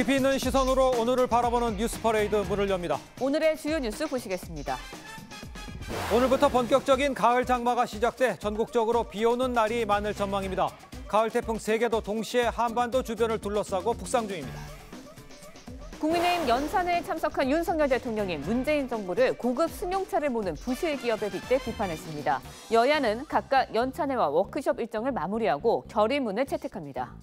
깊이 있는 시선으로 오늘을 바라보는 뉴스퍼레이드 문을 엽니다. 오늘의 주요 뉴스 보시겠습니다. 오늘부터 본격적인 가을 장마가 시작돼 전국적으로 비 오는 날이 많을 전망입니다. 가을 태풍 3개도 동시에 한반도 주변을 둘러싸고 북상 중입니다. 국민의힘 연찬회에 참석한 윤석열 대통령이 문재인 정부를 고급 승용차를 모는 부실 기업에 빗대 비판했습니다. 여야는 각각 연찬회와 워크숍 일정을 마무리하고 결의문을 채택합니다.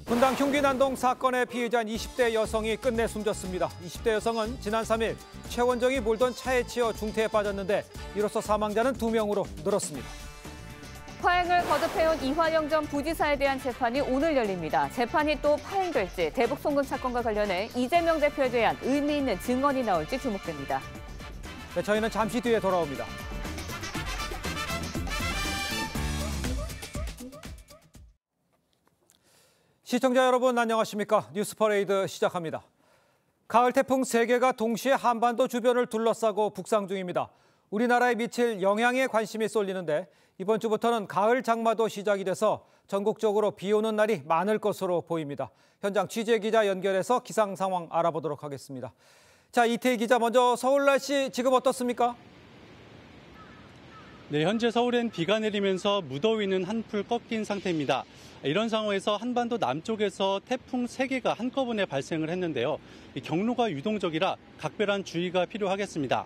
분당 흉기 난동 사건의 피해자인 20대 여성이 끝내 숨졌습니다. 20대 여성은 지난 3일 최원정이 몰던 차에 치여 중태에 빠졌는데 이로써 사망자는 2명으로 늘었습니다. 파행을 거듭해온 이화영 전 부지사에 대한 재판이 오늘 열립니다. 재판이 또 파행될지 대북 송금 사건과 관련해 이재명 대표에 대한 의미 있는 증언이 나올지 주목됩니다. 네, 저희는 잠시 뒤에 돌아옵니다. 시청자 여러분 안녕하십니까? 뉴스퍼레이드 시작합니다. 가을 태풍 3개가 동시에 한반도 주변을 둘러싸고 북상 중입니다. 우리나라에 미칠 영향에 관심이 쏠리는데 이번 주부터는 가을 장마도 시작이 돼서 전국적으로 비 오는 날이 많을 것으로 보입니다. 현장 취재 기자 연결해서 기상 상황 알아보도록 하겠습니다. 자, 이태희 기자 먼저 서울 날씨 지금 어떻습니까? 네, 현재 서울엔 비가 내리면서 무더위는 한풀 꺾인 상태입니다. 이런 상황에서 한반도 남쪽에서 태풍 3개가 한꺼번에 발생을 했는데요. 경로가 유동적이라 각별한 주의가 필요하겠습니다.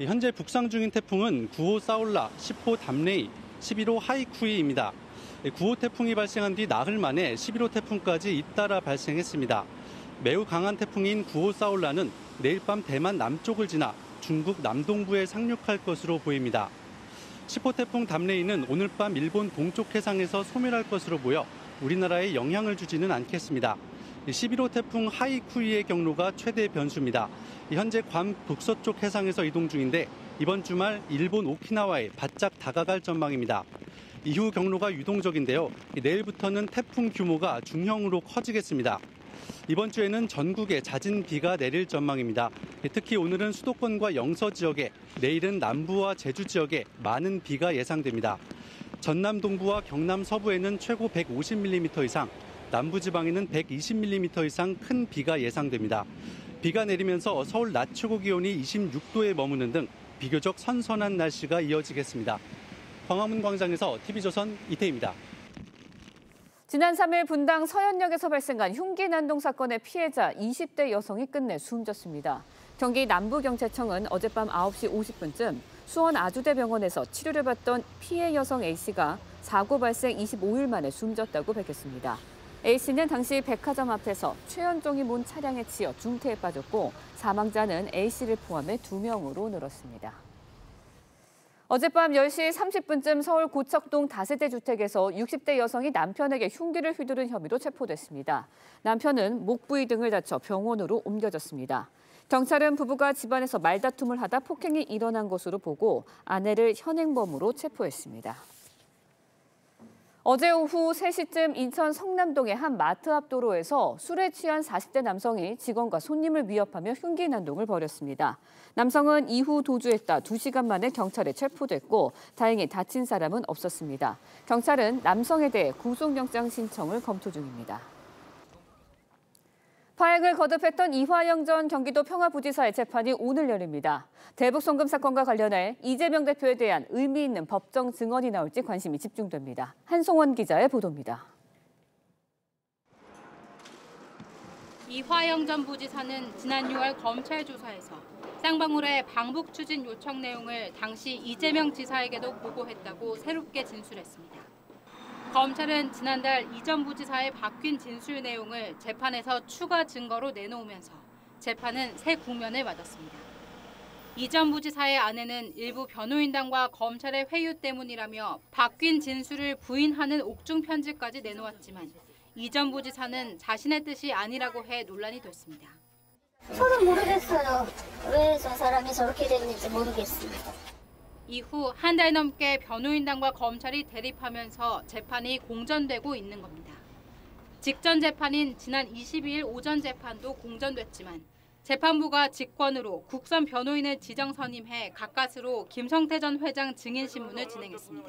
현재 북상 중인 태풍은 9호 사울라, 10호 담레이, 11호 하이쿠이입니다. 9호 태풍이 발생한 뒤 나흘 만에 11호 태풍까지 잇따라 발생했습니다. 매우 강한 태풍인 9호 사울라는 내일 밤 대만 남쪽을 지나 중국 남동부에 상륙할 것으로 보입니다. 10호 태풍 담레이는 오늘 밤 일본 동쪽 해상에서 소멸할 것으로 보여 우리나라에 영향을 주지는 않겠습니다. 11호 태풍 하이쿠이의 경로가 최대 변수입니다. 현재 괌 북서쪽 해상에서 이동 중인데 이번 주말 일본 오키나와에 바짝 다가갈 전망입니다. 이후 경로가 유동적인데요. 내일부터는 태풍 규모가 중형으로 커지겠습니다. 이번 주에는 전국에 잦은 비가 내릴 전망입니다. 특히 오늘은 수도권과 영서 지역에, 내일은 남부와 제주 지역에 많은 비가 예상됩니다. 전남 동부와 경남 서부에는 최고 150mm 이상, 남부지방에는 120mm 이상 큰 비가 예상됩니다. 비가 내리면서 서울 낮 최고 기온이 26도에 머무는 등 비교적 선선한 날씨가 이어지겠습니다. 광화문 광장에서 TV조선 이태희입니다. 지난 3일 분당 서현역에서 발생한 흉기 난동 사건의 피해자 20대 여성이 끝내 숨졌습니다. 경기 남부경찰청은 어젯밤 9시 50분쯤 수원 아주대병원에서 치료를 받던 피해 여성 A씨가 사고 발생 25일 만에 숨졌다고 밝혔습니다. A씨는 당시 백화점 앞에서 최현종이 몬 차량에 치여 중태에 빠졌고 사망자는 A씨를 포함해 2명으로 늘었습니다. 어젯밤 10시 30분쯤 서울 고척동 다세대 주택에서 60대 여성이 남편에게 흉기를 휘두른 혐의로 체포됐습니다. 남편은 목 부위 등을 다쳐 병원으로 옮겨졌습니다. 경찰은 부부가 집안에서 말다툼을 하다 폭행이 일어난 것으로 보고 아내를 현행범으로 체포했습니다. 어제 오후 3시쯤 인천 성남동의 한 마트 앞 도로에서 술에 취한 40대 남성이 직원과 손님을 위협하며 흉기 난동을 벌였습니다. 남성은 이후 도주했다 2시간 만에 경찰에 체포됐고 다행히 다친 사람은 없었습니다. 경찰은 남성에 대해 구속영장 신청을 검토 중입니다. 파행을 거듭했던 이화영 전 경기도 평화부지사의 재판이 오늘 열립니다. 대북 송금 사건과 관련해 이재명 대표에 대한 의미 있는 법정 증언이 나올지 관심이 집중됩니다. 한송원 기자의 보도입니다. 이화영 전 부지사는 지난 6월 검찰 조사에서 쌍방울의 방북 추진 요청 내용을 당시 이재명 지사에게도 보고했다고 새롭게 진술했습니다. 검찰은 지난달 이 전 부지사의 바뀐 진술 내용을 재판에서 추가 증거로 내놓으면서 재판은 새 국면을 맞았습니다. 이 전 부지사의 아내는 일부 변호인단과 검찰의 회유 때문이라며 바뀐 진술을 부인하는 옥중 편지까지 내놓았지만 이 전 부지사는 자신의 뜻이 아니라고 해 논란이 됐습니다. 저는 모르겠어요. 왜 저 사람이 저렇게 됐는지 모르겠습니다. 이후 한 달 넘게 변호인단과 검찰이 대립하면서 재판이 공전되고 있는 겁니다. 직전 재판인 지난 22일 오전 재판도 공전됐지만 재판부가 직권으로 국선 변호인을 지정 선임해 가까스로 김성태 전 회장 증인 신문을 진행했습니다.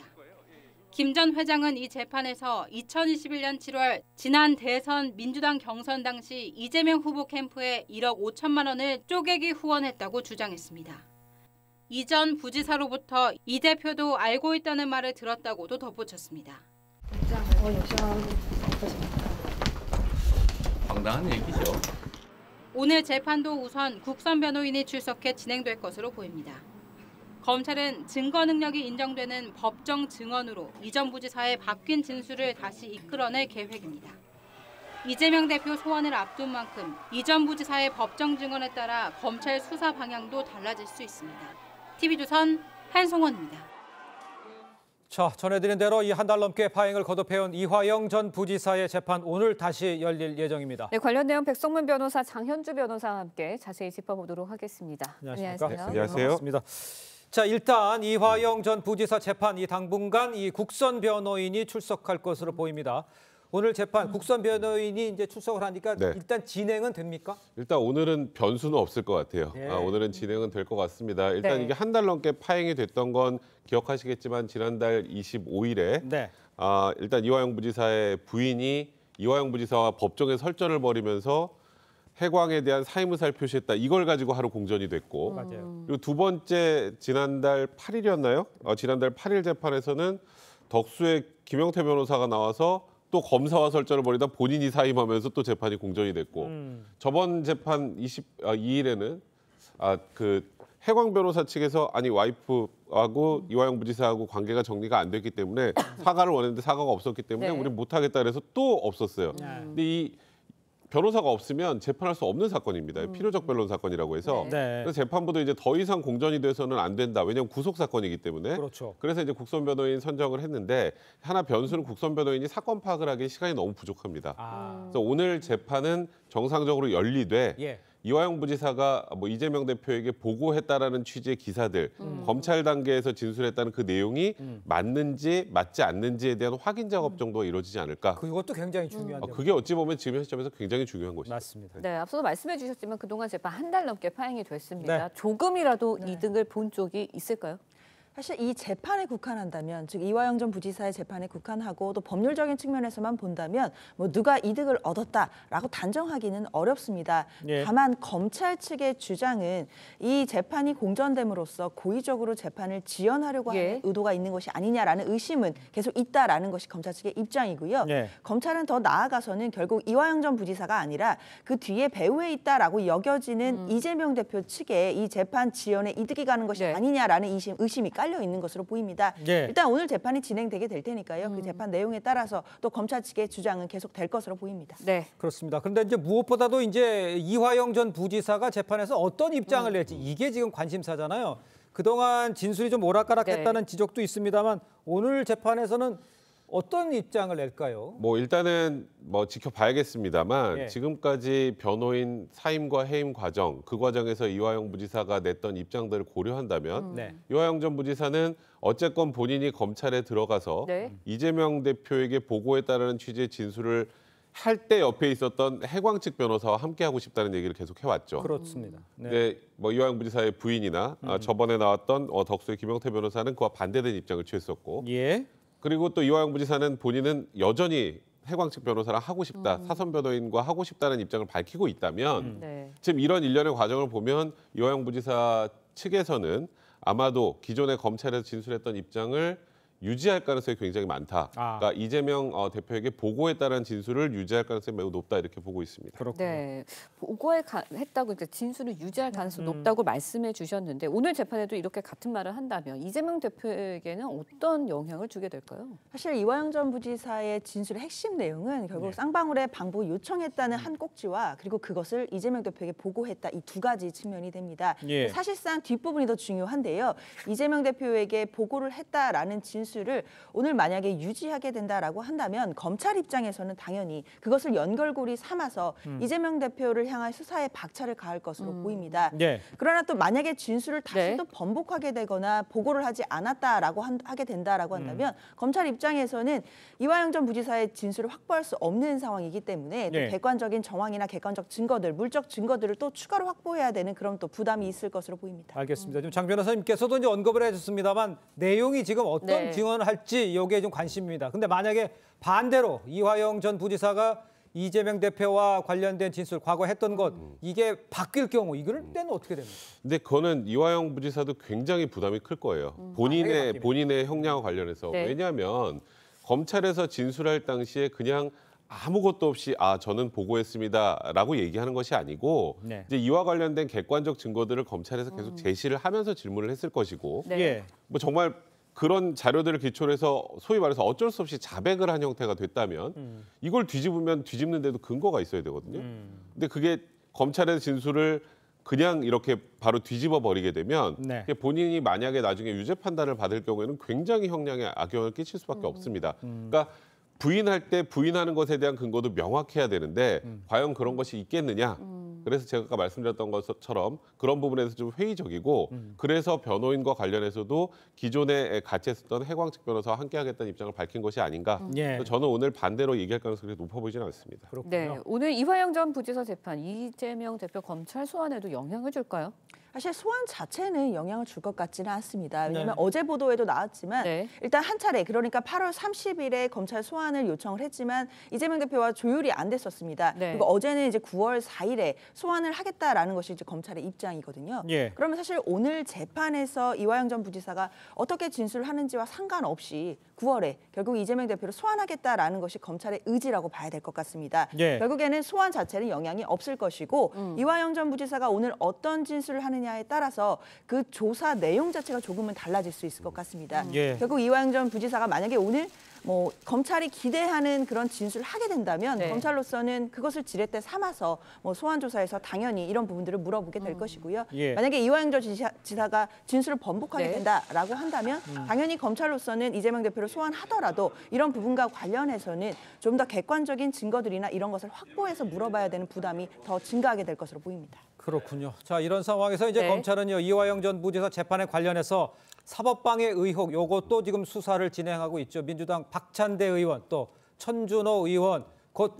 김 전 회장은 이 재판에서 2021년 7월 지난 대선 민주당 경선 당시 이재명 후보 캠프에 1억 5천만 원을 쪼개기 후원했다고 주장했습니다. 이전 부지사로부터 이 대표도 알고 있다는 말을 들었다고도 덧붙였습니다. 황당한 얘기죠. 오늘 재판도 우선 국선 변호인이 출석해 진행될 것으로 보입니다. 검찰은 증거 능력이 인정되는 법정 증언으로 이전 부지사의 바뀐 진술을 다시 이끌어낼 계획입니다. 이재명 대표 소환을 앞둔 만큼 이전 부지사의 법정 증언에 따라 검찰 수사 방향도 달라질 수 있습니다. TV조선 한송원입니다. 자, 전해드린 대로 이 한 달 넘게 파행을 거듭해온 이화영 전 부지사의 재판 오늘 다시 열릴 예정입니다. 네, 관련 내용 백성문 변호사, 장현주 변호사와 함께 자세히 짚어보도록 하겠습니다. 안녕하십니까? 안녕하세요. 반갑습니다. 자, 일단 이화영 전 부지사 재판 당분간 국선 변호인이 출석할 것으로 보입니다. 오늘 재판 국선 변호인이 이제 출석을 하니까 네. 일단 진행은 됩니까? 일단 오늘은 변수는 없을 것 같아요. 네. 오늘은 진행은 될 것 같습니다. 일단 네. 이게 한 달 넘게 파행이 됐던 건 기억하시겠지만 지난달 25일에 네. 일단 이화영 부지사의 부인이 이화영 부지사와 법정에 설전을 벌이면서 해광에 대한 사임의사를 표시했다. 이걸 가지고 하루 공전이 됐고 맞아요. 그리고 두 번째 지난달 8일이었나요? 지난달 8일 재판에서는 덕수의 김영태 변호사가 나와서 또 검사와 설전을 벌이다 본인이 사임하면서 또 재판이 공전이 됐고 저번 재판 22일에는 그 해광 변호사 측에서 아니 와이프하고 이화영 부지사하고 관계가 정리가 안 됐기 때문에 사과를 원했는데 사과가 없었기 때문에 네. 우린 못하겠다 그래서 또 없었어요. 근데 이 변호사가 없으면 재판할 수 없는 사건입니다. 필요적 변론 사건이라고 해서 네. 그래서 재판부도 이제 더 이상 공전이 돼서는 안 된다. 왜냐하면 구속 사건이기 때문에. 그렇죠. 그래서 이제 국선 변호인 선정을 했는데 하나 변수는 국선 변호인이 사건 파악을 하기에 시간이 너무 부족합니다. 그래서 오늘 재판은 정상적으로 열리되 예. 이화영 부지사가 이재명 대표에게 보고했다라는 취지의 기사들, 검찰 단계에서 진술했다는 그 내용이 맞는지 맞지 않는지에 대한 확인 작업 정도가 이루어지지 않을까. 그것도 굉장히 중요한데. 그게 어찌 보면 지금 시점에서 굉장히 중요한 것이죠. 맞습니다. 네, 앞서도 말씀해 주셨지만 그동안 재판 한 달 넘게 파행이 됐습니다. 네. 조금이라도 이득을 본 쪽이 있을까요? 사실 이 재판에 국한한다면, 즉 이화영 전 부지사의 재판에 국한하고 또 법률적인 측면에서만 본다면 누가 이득을 얻었다라고 단정하기는 어렵습니다. 예. 다만 검찰 측의 주장은 이 재판이 공전됨으로써 고의적으로 재판을 지연하려고 예. 하는 의도가 있는 것이 아니냐라는 의심은 계속 있다라는 것이 검찰 측의 입장이고요. 예. 검찰은 더 나아가서는 결국 이화영 전 부지사가 아니라 그 뒤에 배후에 있다라고 여겨지는 이재명 대표 측에 이 재판 지연에 이득이 가는 것이 네. 아니냐라는 의심이 깔려 있는 것으로 보입니다. 예. 일단 오늘 재판이 진행되게 될 테니까요. 그 재판 내용에 따라서 또 검찰 측의 주장은 계속 될 것으로 보입니다. 네. 그렇습니다. 그런데 이제 무엇보다도 이제 이화영 전 부지사가 재판에서 어떤 입장을 낼지 이게 지금 관심사잖아요. 그동안 진술이 좀 오락가락했다는 지적도 있습니다만 오늘 재판에서는 어떤 입장을 낼까요? 일단은 지켜봐야겠습니다만 예. 지금까지 변호인 사임과 해임 과정, 그 과정에서 이화영 부지사가 냈던 입장들을 고려한다면 네. 이화영 전 부지사는 어쨌건 본인이 검찰에 들어가서 네. 이재명 대표에게 보고했다는 취지의 진술을 할 때 옆에 있었던 해광 측 변호사와 함께하고 싶다는 얘기를 계속 해왔죠. 그렇습니다. 네. 근데 이화영 부지사의 부인이나 저번에 나왔던 덕수의 김영태 변호사는 그와 반대된 입장을 취했었고 예. 그리고 또 이화영 부지사는 본인은 여전히 해광 측 변호사랑 하고 싶다, 사선 변호인과 하고 싶다는 입장을 밝히고 있다면 네. 지금 이런 일련의 과정을 보면 이화영 부지사 측에서는 아마도 기존의 검찰에서 진술했던 입장을 유지할 가능성이 굉장히 많다. 그러니까 이재명 대표에게 보고했다는 진술을 유지할 가능성이 매우 높다 이렇게 보고 있습니다. 그렇군요. 네, 보고했다고 진술을 유지할 가능성이 높다고 말씀해 주셨는데 오늘 재판에도 이렇게 같은 말을 한다면 이재명 대표에게는 어떤 영향을 주게 될까요? 사실 이화영 전 부지사의 진술의 핵심 내용은 결국 쌍방울에 방북 요청했다는 한 꼭지와 그리고 그것을 이재명 대표에게 보고했다 이 두 가지 측면이 됩니다. 예. 사실상 뒷부분이 더 중요한데요. 이재명 대표에게 보고를 했다라는 진술을 오늘 만약에 유지하게 된다라고 한다면 검찰 입장에서는 당연히 그것을 연결고리 삼아서 이재명 대표를 향한 수사에 박차를 가할 것으로 보입니다. 예. 그러나 또 만약에 진술을 다시 네. 또 번복하게 되거나 보고를 하지 않았다라고 하게 된다라고 한다면 검찰 입장에서는 이화영 전 부지사의 진술을 확보할 수 없는 상황이기 때문에 또 네. 객관적인 정황이나 객관적 증거들, 물적 증거들을 또 추가로 확보해야 되는 그런 또 부담이 있을 것으로 보입니다. 알겠습니다. 지금 장 변호사님께서도 이제 언급을 해줬습니다만 내용이 지금 어떤 네. 증언할지 이게 좀 관심입니다. 근데 만약에 반대로 이화영 전 부지사가 이재명 대표와 관련된 진술, 과거 했던 것 이게 바뀔 경우 이럴 때는 어떻게 됩니까? 근데 그거는 이화영 부지사도 굉장히 부담이 클 거예요. 본인의 형량과 관련해서. 네. 왜냐하면 검찰에서 진술할 당시에 그냥 아무것도 없이 저는 보고했습니다라고 얘기하는 것이 아니고 네. 이제 이와 관련된 객관적 증거들을 검찰에서 계속 제시를 하면서 질문을 했을 것이고 네. 예. 뭐 정말 그런 자료들을 기초로 해서 소위 말해서 어쩔 수 없이 자백을 한 형태가 됐다면 이걸 뒤집으면 뒤집는데도 근거가 있어야 되거든요. 근데 그게 검찰의 진술을 그냥 이렇게 바로 뒤집어 버리게 되면 네. 본인이 만약에 나중에 유죄 판단을 받을 경우에는 굉장히 형량에 악영향을 끼칠 수밖에 없습니다. 그러니까 부인할 때 부인하는 것에 대한 근거도 명확해야 되는데 과연 그런 것이 있겠느냐. 그래서 제가 아까 말씀드렸던 것처럼 그런 부분에서 좀 회의적이고 그래서 변호인과 관련해서도 기존에 같이 했었던 해광측 변호사와 함께하겠다는 입장을 밝힌 것이 아닌가. 예. 저는 오늘 반대로 얘기할 가능성이 높아 보이지는 않습니다. 그렇군요. 네, 오늘 이화영 전 부지사 재판 이재명 대표 검찰 소환에도 영향을 줄까요? 사실 소환 자체는 영향을 줄 것 같지는 않습니다. 왜냐하면 네. 어제 보도에도 나왔지만 네. 일단 한 차례 그러니까 8월 30일에 검찰 소환을 요청을 했지만 이재명 대표와 조율이 안 됐었습니다. 네. 그리고 어제는 이제 9월 4일에 소환을 하겠다라는 것이 이제 검찰의 입장이거든요. 예. 그러면 사실 오늘 재판에서 이화영 전 부지사가 어떻게 진술하는지와 상관없이 9월에 결국 이재명 대표를 소환하겠다라는 것이 검찰의 의지라고 봐야 될 것 같습니다. 예. 결국에는 소환 자체는 영향이 없을 것이고 이화영 전 부지사가 오늘 어떤 진술을 하느냐에 따라서 그 조사 내용 자체가 조금은 달라질 수 있을 것 같습니다. 예. 결국 이화영 전 부지사가 만약에 오늘 뭐 검찰이 기대하는 그런 진술을 하게 된다면 네. 검찰로서는 그것을 지렛대 삼아서 뭐 소환 조사에서 당연히 이런 부분들을 물어보게 될 것이고요. 예. 만약에 이화영 전 지사가 진술을 번복하게 네. 된다라고 한다면 당연히 검찰로서는 이재명 대표를 소환하더라도 이런 부분과 관련해서는 좀 더 객관적인 증거들이나 이런 것을 확보해서 물어봐야 되는 부담이 더 증가하게 될 것으로 보입니다. 그렇군요. 자, 이런 상황에서 이제 네. 검찰은요, 이화영 전 부지사 재판에 관련해서 사법방해 의혹 요것도 지금 수사를 진행하고 있죠. 민주당 박찬대 의원 또 천준호 의원 곧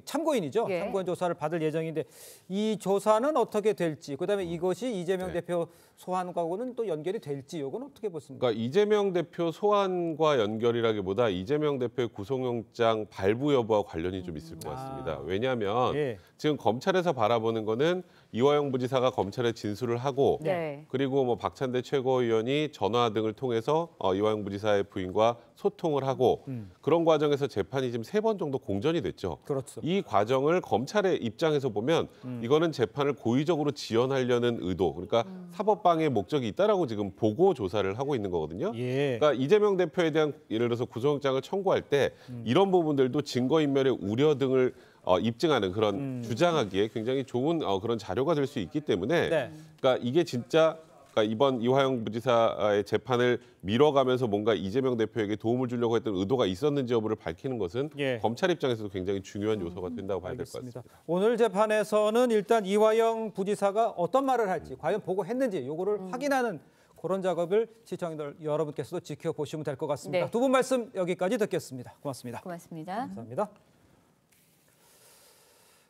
참고인이죠. 예. 참고인 조사를 받을 예정인데 이 조사는 어떻게 될지, 그다음에 이것이 이재명 대표 소환과는 또 연결이 될지 이건 어떻게 보십니까? 그러니까 이재명 대표 소환과 연결이라기보다 이재명 대표의 구속영장 발부 여부와 관련이 좀 있을 것 같습니다. 왜냐하면 예. 지금 검찰에서 바라보는 거는 이화영 부지사가 검찰에 진술을 하고 네. 그리고 뭐 박찬대 최고위원이 전화 등을 통해서 이화영 부지사의 부인과 소통을 하고 그런 과정에서 재판이 지금 3번 정도 공전이 됐죠. 그렇죠. 이 과정을 검찰의 입장에서 보면 이거는 재판을 고의적으로 지연하려는 의도, 그러니까 사법방해 목적이 있다라고 지금 보고 조사를 하고 있는 거거든요. 예. 그러니까 이재명 대표에 대한 예를 들어서 구속영장을 청구할 때 이런 부분들도 증거인멸의 우려 등을 입증하는 그런 주장하기에 굉장히 좋은 그런 자료가 될 수 있기 때문에 네. 그러니까 이게 진짜 그러니까 이번 이화영 부지사의 재판을 밀어가면서 뭔가 이재명 대표에게 도움을 주려고 했던 의도가 있었는지 여부를 밝히는 것은 예. 검찰 입장에서도 굉장히 중요한 요소가 된다고 봐야 될 것 알겠습니다. 같습니다. 오늘 재판에서는 일단 이화영 부지사가 어떤 말을 할지, 과연 보고했는지 요거를 확인하는 그런 작업을 시청자 여러분께서도 지켜보시면 될 것 같습니다. 네. 두 분 말씀 여기까지 듣겠습니다. 고맙습니다. 고맙습니다. 감사합니다.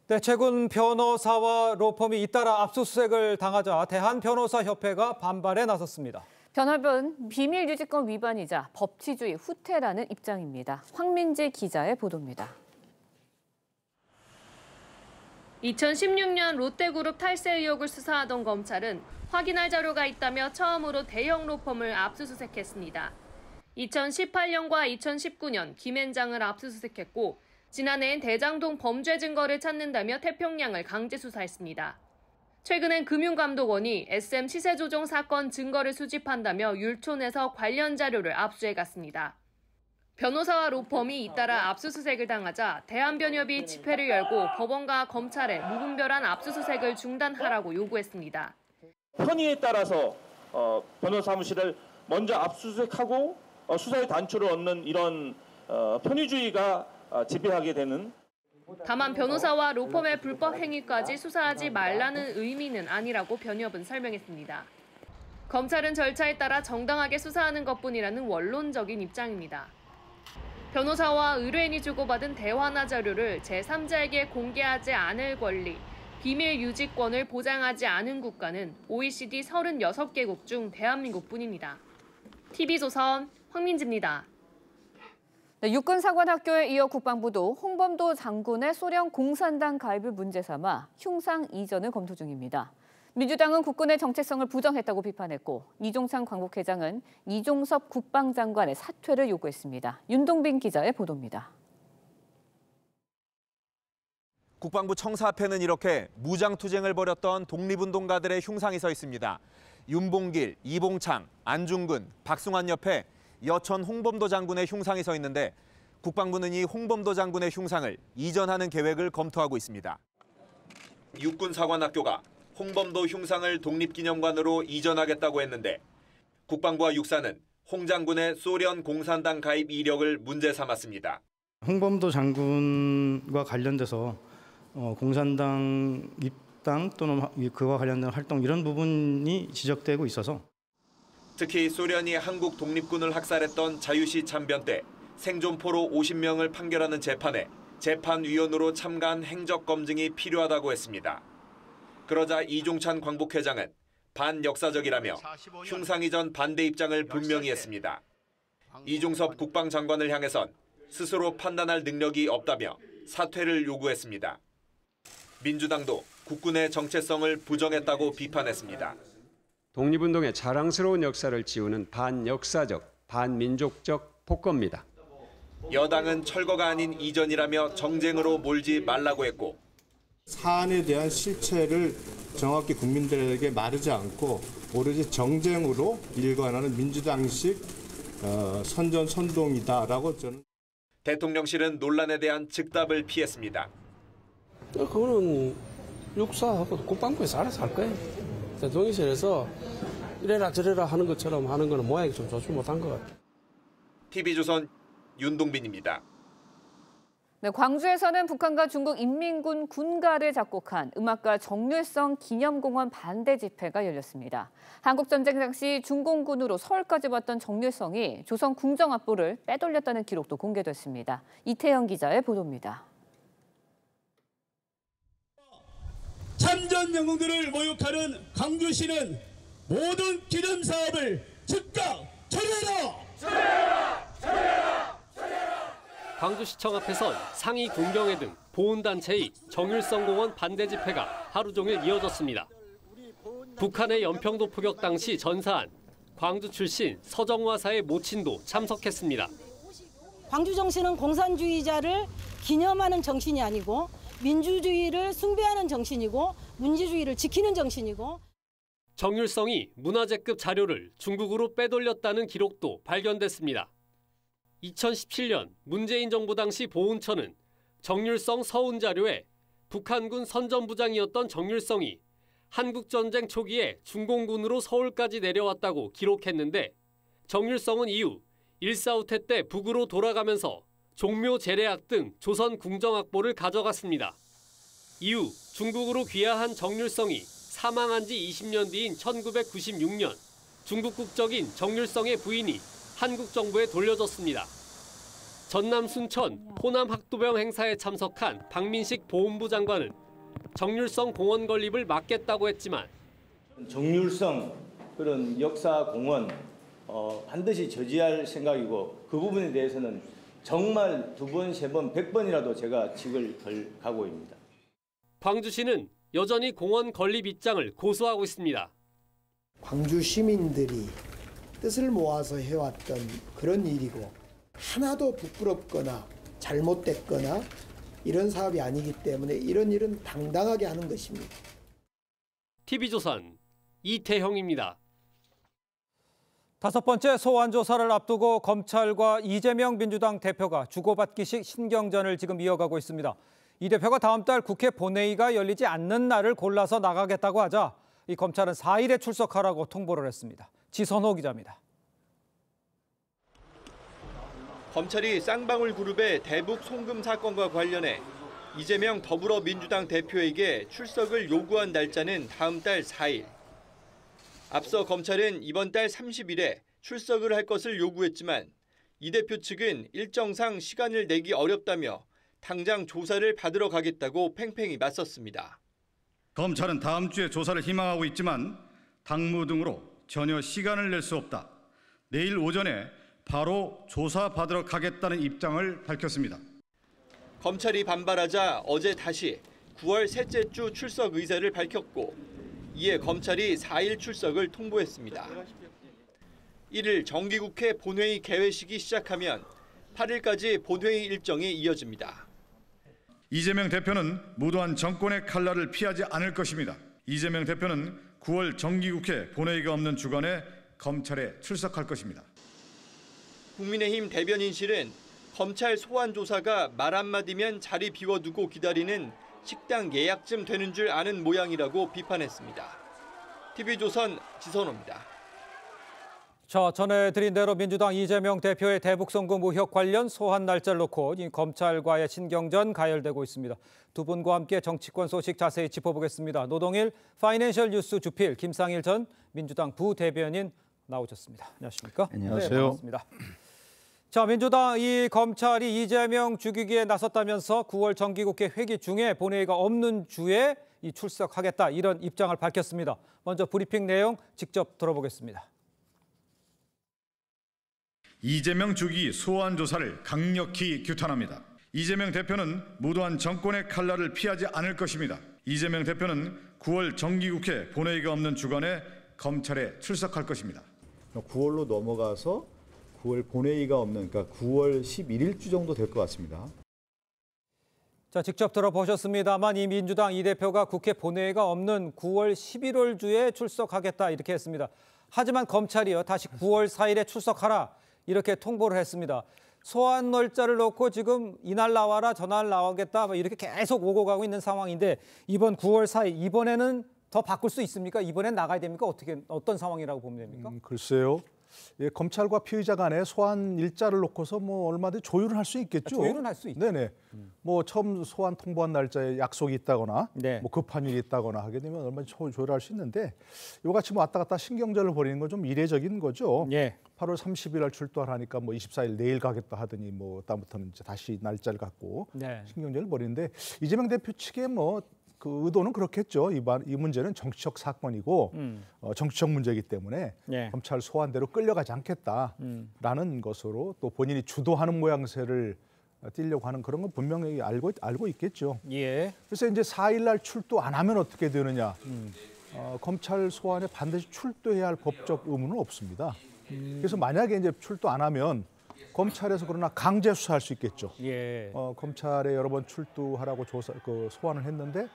네, 최근 변호사와 로펌이 잇따라 압수수색을 당하자 대한변호사협회가 반발에 나섰습니다. 변협은 비밀 유지권 위반이자 법치주의 후퇴라는 입장입니다. 황민지 기자의 보도입니다. 2016년 롯데그룹 탈세 의혹을 수사하던 검찰은 확인할 자료가 있다며 처음으로 대형 로펌을 압수수색했습니다. 2018년과 2019년 김앤장을 압수수색했고 지난해엔 대장동 범죄 증거를 찾는다며 태평양을 강제 수사했습니다. 최근엔 금융감독원이 SM 시세 조정 사건 증거를 수집한다며 율촌에서 관련 자료를 압수해갔습니다. 변호사와 로펌이 잇따라 압수수색을 당하자 대한변협이 집회를 열고 법원과 검찰에 무분별한 압수수색을 중단하라고 요구했습니다. 편의에 따라서 변호사 사무실을 먼저 압수수색하고 수사의 단초를 얻는 이런 편의주의가 지배하게 되는. 다만 변호사와 로펌의 불법 행위까지 수사하지 말라는 의미는 아니라고 변협은 설명했습니다. 검찰은 절차에 따라 정당하게 수사하는 것뿐이라는 원론적인 입장입니다. 변호사와 의뢰인이 주고받은 대화나 자료를 제3자에게 공개하지 않을 권리, 비밀 유지권을 보장하지 않은 국가는 OECD 36개국 중 대한민국뿐입니다. TV조선 황민지입니다. 네, 육군사관학교에 이어 국방부도 홍범도 장군의 소련 공산당 가입을 문제 삼아 흉상 이전을 검토 중입니다. 민주당은 국군의 정체성을 부정했다고 비판했고 이종찬 광복회장은 이종섭 국방장관의 사퇴를 요구했습니다. 윤동빈 기자의 보도입니다. 국방부 청사 앞에는 이렇게 무장투쟁을 벌였던 독립운동가들의 흉상이 서 있습니다. 윤봉길, 이봉창, 안중근, 박승환 옆에 여천 홍범도 장군의 흉상이 서 있는데 국방부는 이 홍범도 장군의 흉상을 이전하는 계획을 검토하고 있습니다. 육군사관학교가 홍범도 흉상을 독립기념관으로 이전하겠다고 했는데 국방부와 육사는 홍 장군의 소련 공산당 가입 이력을 문제 삼았습니다. 홍범도 장군과 관련돼서 공산당 입당 또는 그와 관련된 활동 이런 부분이 지적되고 있어서 특히 소련이 한국 독립군을 학살했던 자유시 참변 때 생존포로 50명을 판결하는 재판에 재판위원으로 참가한 행적검증이 필요하다고 했습니다. 그러자 이종찬 광복회장은 반역사적이라며 흉상 이전 반대 입장을 분명히 했습니다. 이종섭 국방장관을 향해선 스스로 판단할 능력이 없다며 사퇴를 요구했습니다. 민주당도 국군의 정체성을 부정했다고 비판했습니다. 독립운동의 자랑스러운 역사를 지우는 반역사적, 반민족적 폭거입니다. 여당은 철거가 아닌 이전이라며 정쟁으로 몰지 말라고 했고 사안에 대한 실체를 정확히 국민들에게 마르지 않고 오로지 정쟁으로 일관하는 민주당식 선전선동이다라고 저는. 대통령실은 논란에 대한 즉답을 피했습니다. 그거는 육사하고 국방부에서 알아서 할 거예요. 대통령실에서 이래라 저래라 하는 것처럼 하는 거는 모양이 좀 좋지 못한 것 같아요. TV조선 윤동빈입니다. 네, 광주에서는 북한과 중국 인민군 군가를 작곡한 음악가 정률성 기념공원 반대 집회가 열렸습니다. 한국전쟁 당시 중공군으로 서울까지 왔던 정률성이 조선 궁정압부를 빼돌렸다는 기록도 공개됐습니다. 이태영 기자의 보도입니다. 참전 영웅들을 모욕하는 광주시는 모든 기념 사업을 즉각 철회하라! 철회하라! 철회하라! 광주시청 앞에선 상위 군경회 등 보훈단체의 정율성 공원 반대 집회가 하루 종일 이어졌습니다. 북한의 연평도 포격 당시 전사한 광주 출신 서정화사의 모친도 참석했습니다. 광주 정신은 공산주의자를 기념하는 정신이 아니고 민주주의를 숭배하는 정신이고 민주주의를 지키는 정신이고 정율성이 문화재급 자료를 중국으로 빼돌렸다는 기록도 발견됐습니다. 2017년 문재인 정부 당시 보훈처는 정율성 서훈 자료에 북한군 선전부장이었던 정율성이 한국전쟁 초기에 중공군으로 서울까지 내려왔다고 기록했는데 정율성은 이후 일사후퇴 때 북으로 돌아가면서 종묘 제례악 등 조선 궁정악보를 가져갔습니다. 이후 중국으로 귀화한 정율성이 사망한 지 20년 뒤인 1996년 중국 국적인 정율성의 부인이 한국 정부에 돌려줬습니다. 전남 순천 호남 학도병 행사에 참석한 박민식 보훈부 장관은 정률성 공원 건립을 막겠다고 했지만 정률성 그런 역사 공원 반드시 저지할 생각이고 그 부분에 대해서는 정말 2번, 3번, 100번이라도 제가 직을 걸 각오입니다. 광주시는 여전히 공원 건립 입장을 고수하고 있습니다. 광주 시민들이 뜻을 모아서 해왔던 그런 일이고 하나도 부끄럽거나 잘못됐거나 이런 사업이 아니기 때문에 이런 일은 당당하게 하는 것입니다. TV조선 이태형입니다. 5번째 소환조사를 앞두고 검찰과 이재명 민주당 대표가 주고받기식 신경전을 지금 이어가고 있습니다. 이 대표가 다음 달 국회 본회의가 열리지 않는 날을 골라서 나가겠다고 하자 이 검찰은 4일에 출석하라고 통보를 했습니다. 지선호 기자입니다. 검찰이 쌍방울 그룹의 대북 송금 사건과 관련해 이재명 더불어민주당 대표에게 출석을 요구한 날짜는 다음 달 4일. 앞서 검찰은 이번 달 30일에 출석을 할 것을 요구했지만 이 대표 측은 일정상 시간을 내기 어렵다며 당장 조사를 받으러 가겠다고 팽팽히 맞섰습니다. 검찰은 다음 주에 조사를 희망하고 있지만 당무 등으로 전혀 시간을 낼 수 없다. 내일 오전에 바로 조사받으러 가겠다는 입장을 밝혔습니다. 검찰이 반발하자 어제 다시 9월 셋째 주 출석 의사를 밝혔고 이에 검찰이 4일 출석을 통보했습니다. 1일 정기국회 본회의 개회식이 시작하면 8일까지 본회의 일정이 이어집니다. 이재명 대표는 무도한 정권의 칼날을 피하지 않을 것입니다. 이재명 대표는 9월 정기국회 본회의가 없는 주간에 검찰에 출석할 것입니다. 국민의힘 대변인실은 검찰 소환 조사가 말 한마디면 자리 비워두고 기다리는 식당 예약쯤 되는 줄 아는 모양이라고 비판했습니다. TV조선 지선호입니다. 자, 전해드린 대로 민주당 이재명 대표의 대북 송금 의혹 관련 소환 날짜를 놓고 검찰과의 신경전 가열되고 있습니다. 두 분과 함께 정치권 소식 자세히 짚어보겠습니다. 노동일 파이낸셜 뉴스 주필 김상일 전 민주당 부대변인 나오셨습니다. 안녕하십니까? 안녕하세요. 네, 반갑습니다. 자, 민주당 검찰이 이재명 죽이기에 나섰다면서 9월 정기국회 회기 중에 본회의가 없는 주에 출석하겠다 이런 입장을 밝혔습니다. 먼저 브리핑 내용 직접 들어보겠습니다. 이재명 주기 소환 조사를 강력히 규탄합니다. 이재명 대표는 무도한 정권의 칼날을 피하지 않을 것입니다. 이재명 대표는 9월 정기국회 본회의가 없는 주간에 검찰에 출석할 것입니다. 9월로 넘어가서 9월 본회의가 없는, 그러니까 9월 11일주 정도 될 것 같습니다. 자, 직접 들어보셨습니다만 이 민주당 이 대표가 국회 본회의가 없는 9월 11월 주에 출석하겠다 이렇게 했습니다. 하지만 검찰이요 다시 9월 4일에 출석하라 이렇게 통보를 했습니다. 소환 날짜를 놓고 지금 이날 나와라 저날 나오겠다 이렇게 계속 오고 가고 있는 상황인데 이번 9월 4일 이번에는 더 바꿀 수 있습니까? 이번엔 나가야 됩니까? 어떤 상황이라고 보면 됩니까? 글쎄요. 예, 검찰과 피의자 간에 소환 일자를 놓고서 뭐 얼마든지 조율을 할 수 있겠죠. 조율은 할 수 있죠. 네네. 뭐 처음 소환 통보한 날짜에 약속이 있다거나 네. 뭐 급한 일이 있다거나 하게 되면 얼마든지 조율할 수 있는데 이같이 뭐 왔다 갔다 신경전을 벌이는 건 좀 이례적인 거죠. 예. 8월 30일 날 출두하라니까 뭐 24일 내일 가겠다 하더니 뭐 다음부터는 이제 다시 날짜를 갖고 네. 신경전을 벌이는데 이재명 대표 측의 뭐 그 의도는 그렇겠죠. 이 문제는 정치적 사건이고 정치적 문제이기 때문에 예. 검찰 소환대로 끌려가지 않겠다라는 것으로 또 본인이 주도하는 모양새를 띄려고 하는 그런 건 분명히 알고 있겠죠. 예. 그래서 이제 4일 날 출두 안 하면 어떻게 되느냐. 검찰 소환에 반드시 출두해야 할 법적 의무는 없습니다. 그래서 만약에 이제 출두 안 하면 검찰에서 그러나 강제 수사할 수 있겠죠. 예. 검찰에 여러 번 출두하라고 소환을 했는데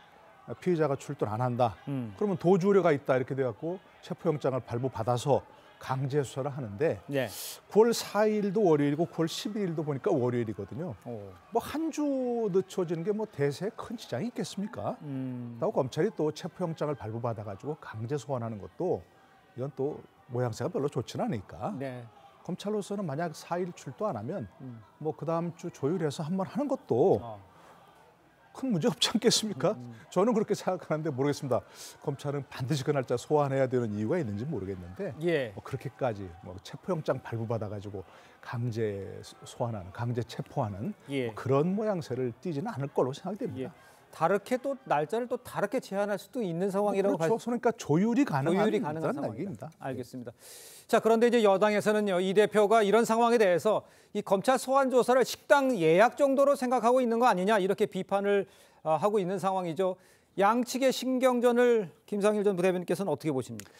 피의자가 출두를 안 한다. 그러면 도주 우려가 있다 이렇게 돼갖고 체포영장을 발부받아서 강제 수사를 하는데 예. 9월 4일도 월요일이고 9월 11일도 보니까 월요일이거든요. 뭐 한 주 늦춰지는 게 뭐 대세에 큰 지장이 있겠습니까? 그리고 검찰이 또 체포영장을 발부받아가지고 강제 소환하는 것도 이건 또 모양새가 별로 좋지는 않으니까. 네. 검찰로서는 만약 4일 출두 안 하면 뭐 그 다음 주 조율해서 한번 하는 것도 큰 문제 없지 않겠습니까? 저는 그렇게 생각하는데 모르겠습니다. 검찰은 반드시 그 날짜 소환해야 되는 이유가 있는지 모르겠는데 예. 뭐 그렇게까지 뭐 체포영장 발부받아가지고 강제 소환하는, 강제 체포하는 예. 뭐 그런 모양새를 띠지는 않을 걸로 생각됩니다. 예. 다르게 또 날짜를 또 다르게 제한할 수도 있는 상황이라고 그렇죠. 그러니까 조율이 가능한 상황입니다. 얘기입니다. 알겠습니다. 자, 그런데 이제 여당에서는요, 이 대표가 이런 상황에 대해서 이 검찰 소환 조사를 식당 예약 정도로 생각하고 있는 거 아니냐 이렇게 비판을 하고 있는 상황이죠. 양측의 신경전을 김상일 전 부대변인께서는 어떻게 보십니까?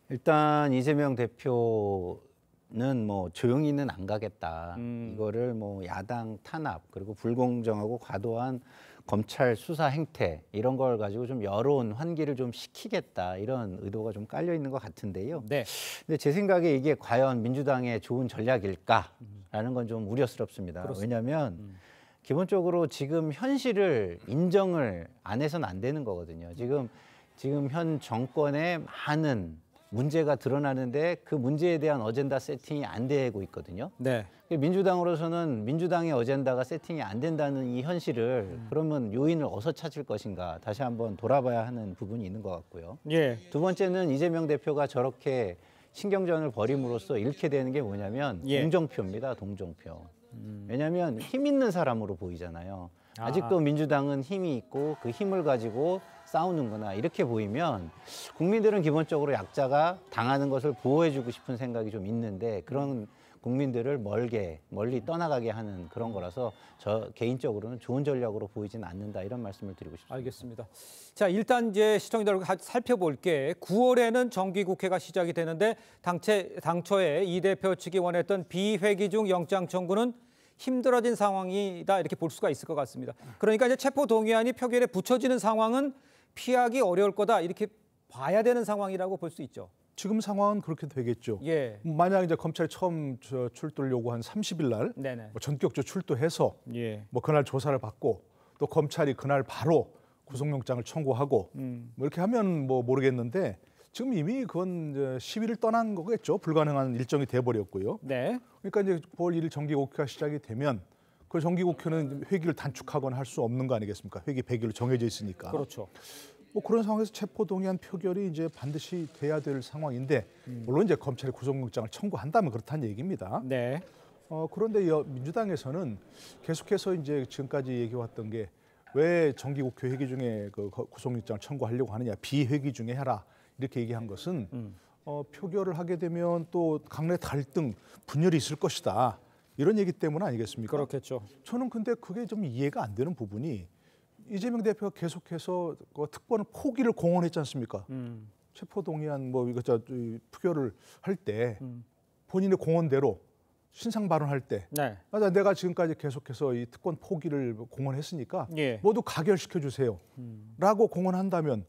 일단 이재명 대표는 뭐 조용히는 안 가겠다. 이거를 뭐 야당 탄압 그리고 불공정하고 과도한 검찰 수사 행태 이런 걸 가지고 좀 여론 환기를 좀 시키겠다 이런 의도가 좀 깔려 있는 것 같은데요. 네. 근데 제 생각에 이게 과연 민주당의 좋은 전략일까라는 건 좀 우려스럽습니다. 그렇습니다. 왜냐하면 기본적으로 지금 현실을 인정을 안 해서는 안 되는 거거든요. 지금 현 정권에 많은 문제가 드러나는데 그 문제에 대한 어젠다 세팅이 안 되고 있거든요. 네. 민주당으로서는 민주당의 어젠다가 세팅이 안 된다는 이 현실을 그러면 요인을 어디서 찾을 것인가 다시 한번 돌아봐야 하는 부분이 있는 것 같고요. 예. 두 번째는 이재명 대표가 저렇게 신경전을 벌임으로써 잃게 되는 게 뭐냐면 예. 동정표입니다. 동정표. 왜냐하면 힘 있는 사람으로 보이잖아요. 아직도 민주당은 힘이 있고 그 힘을 가지고 싸우는구나 이렇게 보이면 국민들은 기본적으로 약자가 당하는 것을 보호해주고 싶은 생각이 좀 있는데 그런 국민들을 멀리 떠나가게 하는 그런 거라서 저 개인적으로는 좋은 전략으로 보이지는 않는다 이런 말씀을 드리고 싶습니다. 알겠습니다. 자, 일단 이제 시청자들 살펴볼게. 9월에는 정기국회가 시작이 되는데 당초에 이 대표 측이 원했던 비회기 중 영장 청구는 힘들어진 상황이다 이렇게 볼 수가 있을 것 같습니다. 그러니까 이제 체포동의안이 표결에 붙여지는 상황은 피하기 어려울 거다 이렇게 봐야 되는 상황이라고 볼 수 있죠. 지금 상황은 그렇게 되겠죠. 예. 만약 이제 검찰이 처음 출두를 요구한 30일 날 뭐 전격적으로 출두해서 뭐 그날 조사를 받고 또 검찰이 그날 바로 구속영장을 청구하고 뭐 이렇게 하면 뭐 모르겠는데 지금 이미 그건 이제 10일을 떠난 거겠죠. 불가능한 일정이 돼버렸고요. 네. 그러니까 이제 9월 1일 정기국회가 시작이 되면 그 정기국회는 회기를 단축하거나 할 수 없는 거 아니겠습니까? 회기 100일로 정해져 있으니까. 그렇죠. 뭐 그런 상황에서 체포동의안 표결이 이제 반드시 돼야 될 상황인데 물론 이제 검찰이 구속영장을 청구한다면 그렇다는 얘기입니다. 네. 그런데 민주당에서는 계속해서 이제 지금까지 얘기해왔던 게 왜 정기국회 회기 중에 그 구속영장을 청구하려고 하느냐, 비회기 중에 해라 이렇게 얘기한 것은 표결을 하게 되면 또 당내 갈등, 분열이 있을 것이다 이런 얘기 때문 아니겠습니까? 그렇겠죠. 저는 근데 그게 좀 이해가 안 되는 부분이 이재명 대표가 계속해서 그 특권을 포기를 공언했지 않습니까? 체포동의안 뭐 이거 표결을 할 때 본인의 공언대로 신상 발언할 때 맞아 내가 지금까지 계속해서 이 특권 포기를 공언했으니까 모두 가결시켜 주세요라고 공언한다면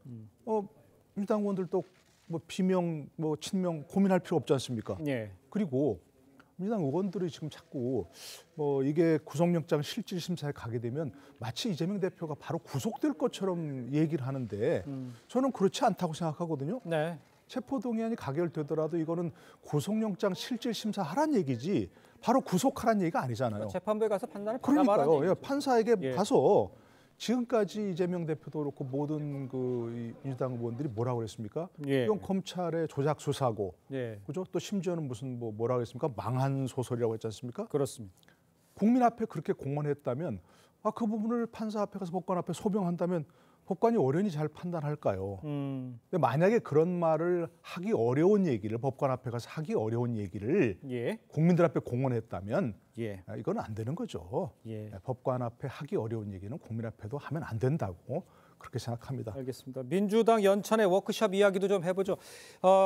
민주당 의원들도 뭐 비명 뭐 친명 고민할 필요 없지 않습니까? 그리고 민주당 의원들이 지금 자꾸 뭐 이게 구속영장 실질 심사에 가게 되면 마치 이재명 대표가 바로 구속될 것처럼 얘기를 하는데 저는 그렇지 않다고 생각하거든요. 체포동의안이 가결되더라도 이거는 구속영장 실질 심사하란 얘기지 바로 구속하란 얘기가 아니잖아요. 재판부에 가서 판단을 받아봐라. 그러니까요. 판사에게 가서 지금까지 이재명 대표도 그렇고 모든 그 민주당 의원들이 뭐라고 그랬습니까? 이건 검찰의 조작 수사고, 그죠? 또 심지어는 무슨 뭐라고 했습니까? 망한 소설이라고 했지 않습니까? 그렇습니다. 국민 앞에 그렇게 공언했다면 그 부분을 판사 앞에 가서 법관 앞에 소명한다면 법관이 어련히 잘 판단할까요? 근데 만약에 그런 말을 하기 어려운 얘기를 법관 앞에 가서 하기 어려운 얘기를 국민들 앞에 공언했다면 이건 안 되는 거죠. 법관 앞에 하기 어려운 얘기는 국민 앞에도 하면 안 된다고 그렇게 생각합니다. 알겠습니다. 민주당 연찬의 워크숍 이야기도 좀 해보죠.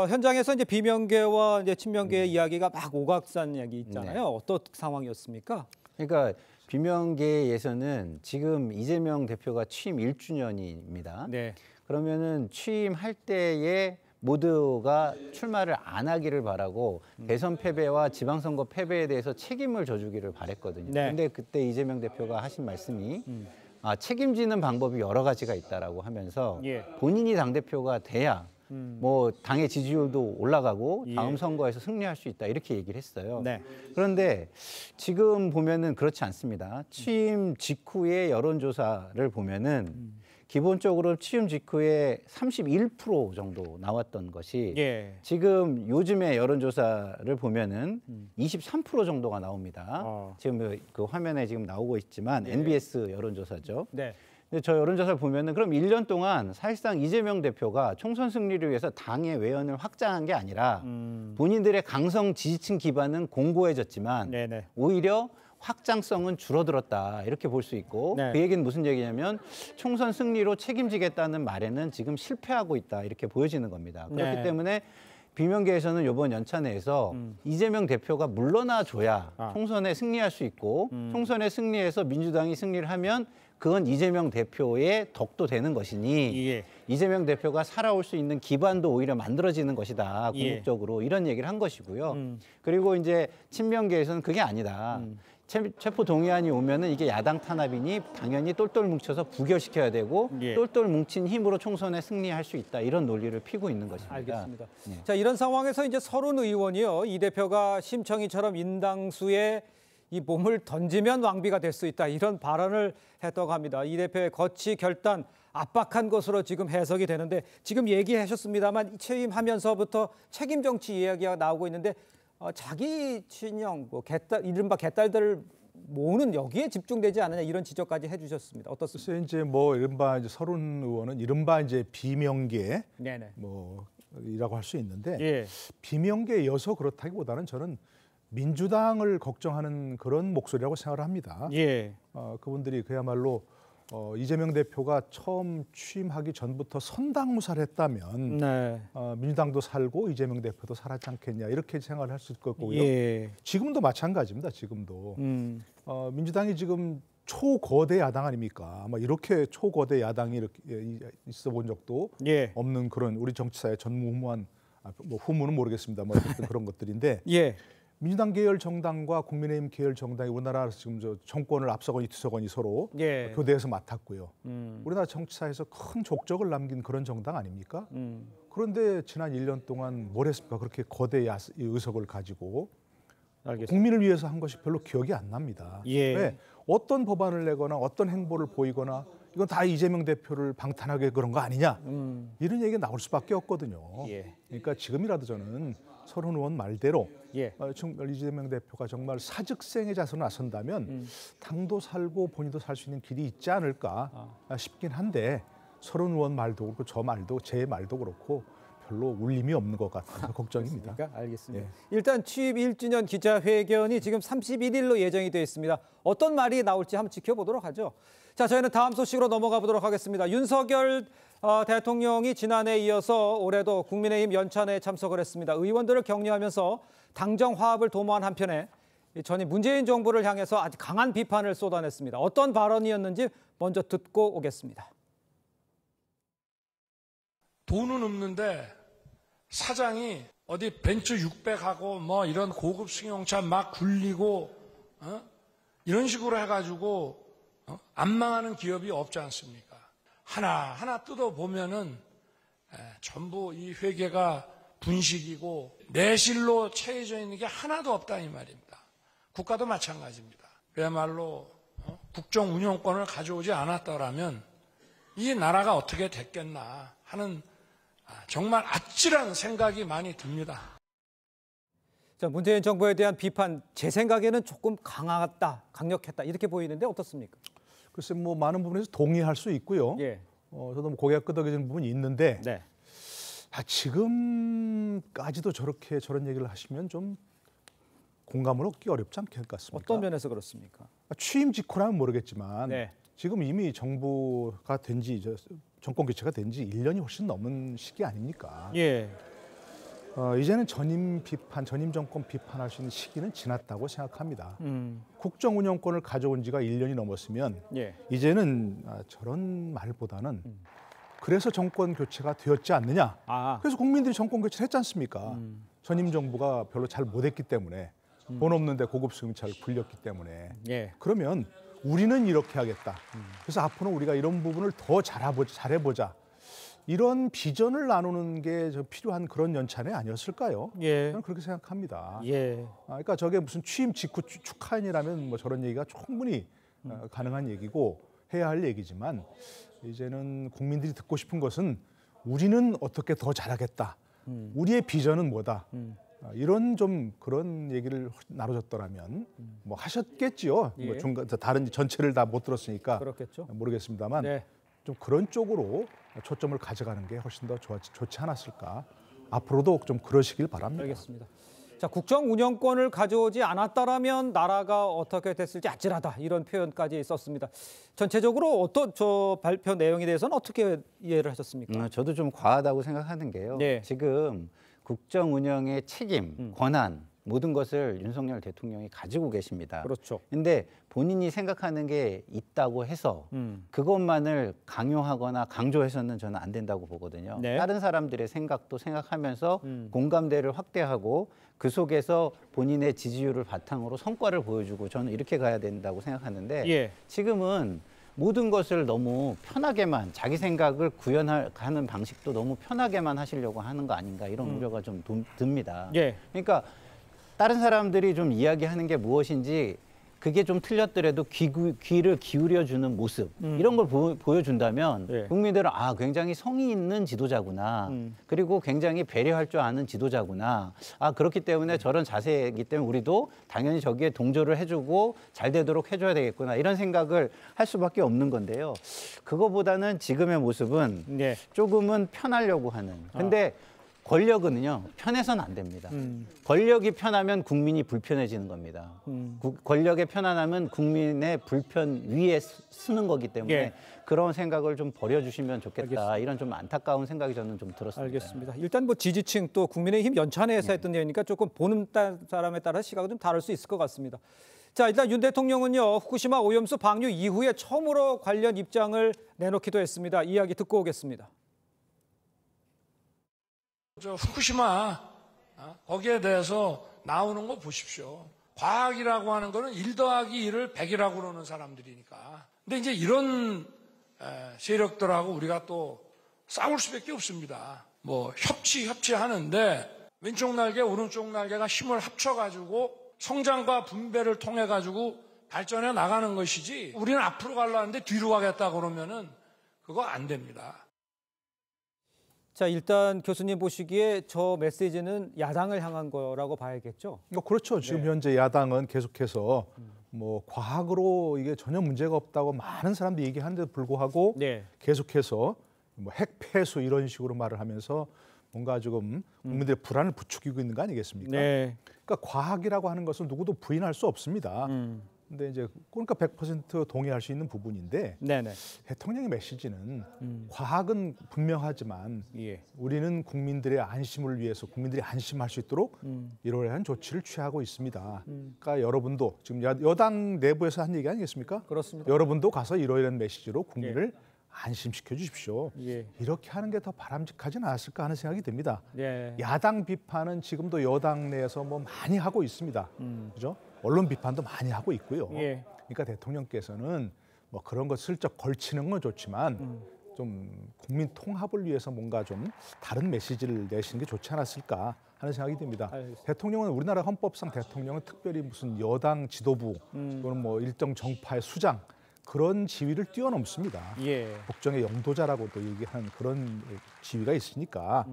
현장에서 이제 비명계와 이제 친명계의 이야기가 막 오각산 이야기 있잖아요. 어떤 상황이었습니까? 그러니까 비명계에서는 지금 이재명 대표가 취임 1주년입니다. 그러면은 취임할 때에 모두가 출마를 안 하기를 바라고 대선 패배와 지방선거 패배에 대해서 책임을 져주기를 바랬거든요. 근데 그때 이재명 대표가 하신 말씀이 책임지는 방법이 여러 가지가 있다라고 하면서 본인이 당대표가 돼야 뭐 당의 지지율도 올라가고 다음 선거에서 승리할 수 있다 이렇게 얘기를 했어요. 그런데 지금 보면은 그렇지 않습니다. 취임 직후의 여론조사를 보면은 기본적으로 취임 직후에 31% 정도 나왔던 것이 지금 요즘의 여론조사를 보면은 23% 정도가 나옵니다. 지금 그 화면에 지금 나오고 있지만 NBS 여론조사죠. 근데 저 여론조사를 보면은 그럼 1년 동안 사실상 이재명 대표가 총선 승리를 위해서 당의 외연을 확장한 게 아니라 본인들의 강성 지지층 기반은 공고해졌지만 오히려 확장성은 줄어들었다 이렇게 볼 수 있고 그 얘기는 무슨 얘기냐면 총선 승리로 책임지겠다는 말에는 지금 실패하고 있다 이렇게 보여지는 겁니다. 그렇기 때문에 비명계에서는 이번 연찬회에서 이재명 대표가 물러나 줘야 총선에 승리할 수 있고 총선에 승리해서 민주당이 승리를 하면 그건 이재명 대표의 덕도 되는 것이니 이재명 대표가 살아올 수 있는 기반도 오히려 만들어지는 것이다. 궁극적으로 이런 얘기를 한 것이고요. 그리고 이제 친명계에서는 그게 아니다. 체포동의안이 오면은 이게 야당 탄압이니 당연히 똘똘 뭉쳐서 부결시켜야 되고 똘똘 뭉친 힘으로 총선에 승리할 수 있다. 이런 논리를 피고 있는 것입니다. 알겠습니다. 자, 이런 상황에서 이제 서른 의원이요. 이 대표가 심청이처럼 인당수에 이 몸을 던지면 왕비가 될 수 있다. 이런 발언을 했다고 합니다. 이 대표의 거취 결단 압박한 것으로 지금 해석이 되는데 지금 얘기하셨습니다만 취임하면서부터 책임 정치 이야기가 나오고 있는데 자기 친형, 이른바 개딸들을 모으는 여기에 집중되지 않느냐 이런 지적까지 해주셨습니다. 어떻습니까? 글쎄 이제 뭐 이른바 이제 서른 의원은 이른바 이제 비명계 뭐 이라고 할 수 있는데 비명계여서 그렇다기보다는 저는 민주당을 걱정하는 그런 목소리라고 생각을 합니다. 예. 그분들이 그야말로 이재명 대표가 처음 취임하기 전부터 선당무사를 했다면 네. 민주당도 살고 이재명 대표도 살았지 않겠냐 이렇게 생각을 할 수 있을 거고요. 예. 지금도 마찬가지입니다. 지금도 민주당이 지금 초거대 야당 아닙니까? 아마 이렇게 초거대 야당이 이렇게 있어 본 적도 예. 없는 그런 우리 정치사의 전무후무한 뭐 후무는 모르겠습니다. 뭐 어쨌든 그런 것들인데 예. 민주당 계열 정당과 국민의힘 계열 정당이 우리나라에서 지금 정권을 앞서거니 뒤서거니 서로 예. 교대에서 맡았고요. 우리나라 정치사에서 큰 족적을 남긴 그런 정당 아닙니까? 그런데 지난 1년 동안 뭘 했습니까? 그렇게 거대 의석을 가지고 알겠습니다. 국민을 위해서 한 것이 별로 기억이 안 납니다. 예. 왜? 어떤 법안을 내거나 어떤 행보를 보이거나 이건 다 이재명 대표를 방탄하게 그런 거 아니냐 이런 얘기가 나올 수밖에 없거든요. 예. 그러니까 지금이라도 저는 서른 의원 말대로 예. 이재명 대표가 정말 사직생의 자세로 나선다면 당도 살고 본인도 살 수 있는 길이 있지 않을까 싶긴 한데 서른 의원 말도 그렇고 저 말도 제 말도 그렇고 별로 울림이 없는 것 같아서 걱정입니다. 알겠습니다. 예. 일단 취임 1주년 기자회견이 지금 31일로 예정이 되어 있습니다. 어떤 말이 나올지 한번 지켜보도록 하죠. 자, 저희는 다음 소식으로 넘어가 보도록 하겠습니다. 윤석열 대통령이 지난해에 이어서 올해도 국민의힘 연찬회에 참석을 했습니다. 의원들을 격려하면서 당정 화합을 도모한 한편에 전임 문재인 정부를 향해서 아주 강한 비판을 쏟아냈습니다. 어떤 발언이었는지 먼저 듣고 오겠습니다. 돈은 없는데 사장이 어디 벤츠 600하고 뭐 이런 고급 승용차 막 굴리고 이런 식으로 해가지고 안 망하는 기업이 없지 않습니까? 하나하나 뜯어보면은 전부 이 회계가 분식이고 내실로 채워져 있는 게 하나도 없다 이 말입니다. 국가도 마찬가지입니다. 그야말로 국정 운영권을 가져오지 않았더라면 이 나라가 어떻게 됐겠나 하는 정말 아찔한 생각이 많이 듭니다. 자, 문재인 정부에 대한 비판, 제 생각에는 조금 강력했다 이렇게 보이는데 어떻습니까? 글쎄 뭐 많은 부분에서 동의할 수 있고요. 예. 저도 뭐 고개가 끄덕여지는 부분이 있는데 네. 지금까지도 저런 얘기를 하시면 좀 공감을 얻기 어렵지 않겠습니까? 어떤 면에서 그렇습니까? 취임 직후라면 모르겠지만 네. 지금 이미 정부가 정권 교체가 된 지 1년이 훨씬 넘은 시기 아닙니까? 예. 이제는 전임 정권 비판할 수 있는 시기는 지났다고 생각합니다. 국정 운영권을 가져온 지가 1년이 넘었으면 예. 이제는 저런 말보다는 그래서 정권 교체가 되었지 않느냐. 그래서 국민들이 정권 교체를 했지 않습니까? 전임 정부가 별로 잘 못했기 때문에 돈 없는데 고급 승용차를 굴렸기 때문에 예. 그러면 우리는 이렇게 하겠다. 그래서 앞으로 우리가 이런 부분을 더 잘해보자. 이런 비전을 나누는 게 필요한 그런 연찬회 아니었을까요? 예. 저는 그렇게 생각합니다. 예. 그러니까 저게 무슨 취임 직후 축하인이라면 뭐 저런 얘기가 충분히 가능한 얘기고 해야 할 얘기지만 이제는 국민들이 듣고 싶은 것은 우리는 어떻게 더 잘하겠다. 우리의 비전은 뭐다. 이런 좀 그런 얘기를 나눠줬더라면 뭐 하셨겠지요. 예. 뭐 중간 다른 전체를 다 못 들었으니까 그렇겠죠. 모르겠습니다만 네. 좀 그런 쪽으로 초점을 가져가는 게 훨씬 더 좋지 않았을까. 앞으로도 좀 그러시길 바랍니다. 알겠습니다. 자, 국정 운영권을 가져오지 않았다라면 나라가 어떻게 됐을지 아찔하다 이런 표현까지 썼습니다. 전체적으로 어떤 저 발표 내용에 대해서는 어떻게 이해를 하셨습니까? 저도 좀 과하다고 생각하는 게요. 네. 지금 국정 운영의 책임, 권한 모든 것을 윤석열 대통령이 가지고 계십니다. 그렇죠. 근데 본인이 생각하는 게 있다고 해서 그것만을 강요하거나 강조해서는 저는 안 된다고 보거든요. 네. 다른 사람들의 생각도 생각하면서 공감대를 확대하고 그 속에서 본인의 지지율을 바탕으로 성과를 보여주고 저는 이렇게 가야 된다고 생각하는데 예. 지금은 모든 것을 너무 편하게만 자기 생각을 구현하는 방식도 너무 편하게만 하시려고 하는 거 아닌가 이런 우려가 좀 듭니다. 예. 그러니까 다른 사람들이 좀 이야기하는 게 무엇인지 그게 좀 틀렸더라도 귀를 기울여주는 모습 이런 걸 보여준다면 예. 국민들은 굉장히 성의 있는 지도자구나. 그리고 굉장히 배려할 줄 아는 지도자구나. 그렇기 때문에 저런 자세이기 때문에 우리도 당연히 저기에 동조를 해주고 잘 되도록 해줘야 되겠구나. 이런 생각을 할 수밖에 없는 건데요. 그거보다는 지금의 모습은 예. 조금은 편하려고 하는. 근데 권력은요 편해서는 안 됩니다. 권력이 편하면 국민이 불편해지는 겁니다. 권력의 편안함은 국민의 불편 위에 쓰는 거기 때문에 예. 그런 생각을 좀 버려주시면 좋겠다. 알겠습니다. 이런 좀 안타까운 생각이 저는 좀 들었습니다. 알겠습니다. 일단 뭐 지지층 또 국민의힘 연찬회에서 했던 얘기니까 조금 보는 사람에 따라 시각은 좀 다를 수 있을 것 같습니다. 자, 일단 윤 대통령은요 후쿠시마 오염수 방류 이후에 처음으로 관련 입장을 내놓기도 했습니다. 이야기 듣고 오겠습니다. 저 후쿠시마 거기에 대해서 나오는 거 보십시오. 과학이라고 하는 거는 1 더하기 1을 100이라고 그러는 사람들이니까. 근데 이제 이런 세력들하고 우리가 또 싸울 수밖에 없습니다. 뭐 협치하는데 왼쪽 날개 오른쪽 날개가 힘을 합쳐가지고 성장과 분배를 통해가지고 발전해 나가는 것이지 우리는 앞으로 가려는데 뒤로 가겠다 그러면은 그거 안 됩니다. 자, 일단 교수님 보시기에 저 메시지는 야당을 향한 거라고 봐야겠죠? 그렇죠. 지금 현재 야당은 계속해서 뭐 과학으로 이게 전혀 문제가 없다고 많은 사람들이 얘기하는데도 불구하고 계속해서 뭐 핵폐수 이런 식으로 말을 하면서 뭔가 조금 국민들의 불안을 부추기고 있는 거 아니겠습니까? 그러니까 과학이라고 하는 것은 누구도 부인할 수 없습니다. 근데 이제 그러니까 100% 동의할 수 있는 부분인데 대통령의 메시지는 과학은 분명하지만 우리는 국민들의 안심을 위해서 국민들이 안심할 수 있도록 이러한 조치를 취하고 있습니다. 그러니까 여러분도 지금 여당 내부에서 한 얘기 아니겠습니까? 그렇습니다. 여러분도 가서 이러이러한 메시지로 국민을 안심시켜 주십시오. 이렇게 하는 게 더 바람직하지는 않았을까 하는 생각이 듭니다. 야당 비판은 지금도 여당 내에서 뭐 많이 하고 있습니다. 그죠? 언론 비판도 많이 하고 있고요. 그러니까 대통령께서는 뭐 그런 거 슬쩍 걸치는 건 좋지만 좀 국민 통합을 위해서 뭔가 좀 다른 메시지를 내시는 게 좋지 않았을까 하는 생각이 듭니다. 대통령은 우리나라 헌법상 대통령은 특별히 무슨 여당 지도부 또는 뭐 일정 정파의 수장 그런 지위를 뛰어넘습니다. 국정의 영도자라고도 얘기하는 그런 지위가 있으니까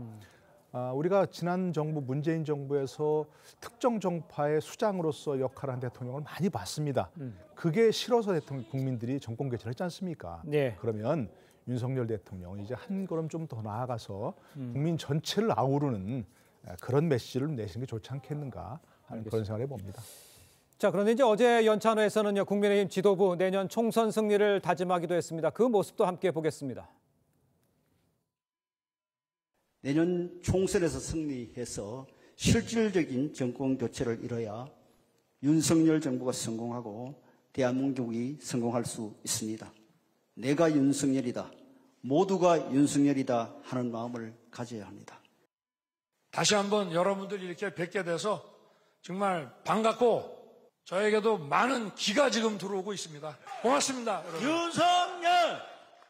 우리가 지난 정부 문재인 정부에서 특정 정파의 수장으로서 역할을 한 대통령을 많이 봤습니다. 그게 싫어서 국민들이 정권 개최를 했지 않습니까? 그러면 윤석열 대통령은 이제 한 걸음 좀 더 나아가서 국민 전체를 아우르는 그런 메시지를 내시는 게 좋지 않겠는가 하는 그런 생각을 해봅니다. 자, 그런데 이제 어제 연찬회에서는요 국민의힘 지도부 내년 총선 승리를 다짐하기도 했습니다. 그 모습도 함께 보겠습니다. 내년 총선에서 승리해서 실질적인 정권 교체를 이뤄야 윤석열 정부가 성공하고 대한민국이 성공할 수 있습니다. 내가 윤석열이다, 모두가 윤석열이다 하는 마음을 가져야 합니다. 다시 한번 여러분들 이렇게 뵙게 돼서 정말 반갑고 저에게도 많은 기가 지금 들어오고 있습니다. 고맙습니다, 여러분.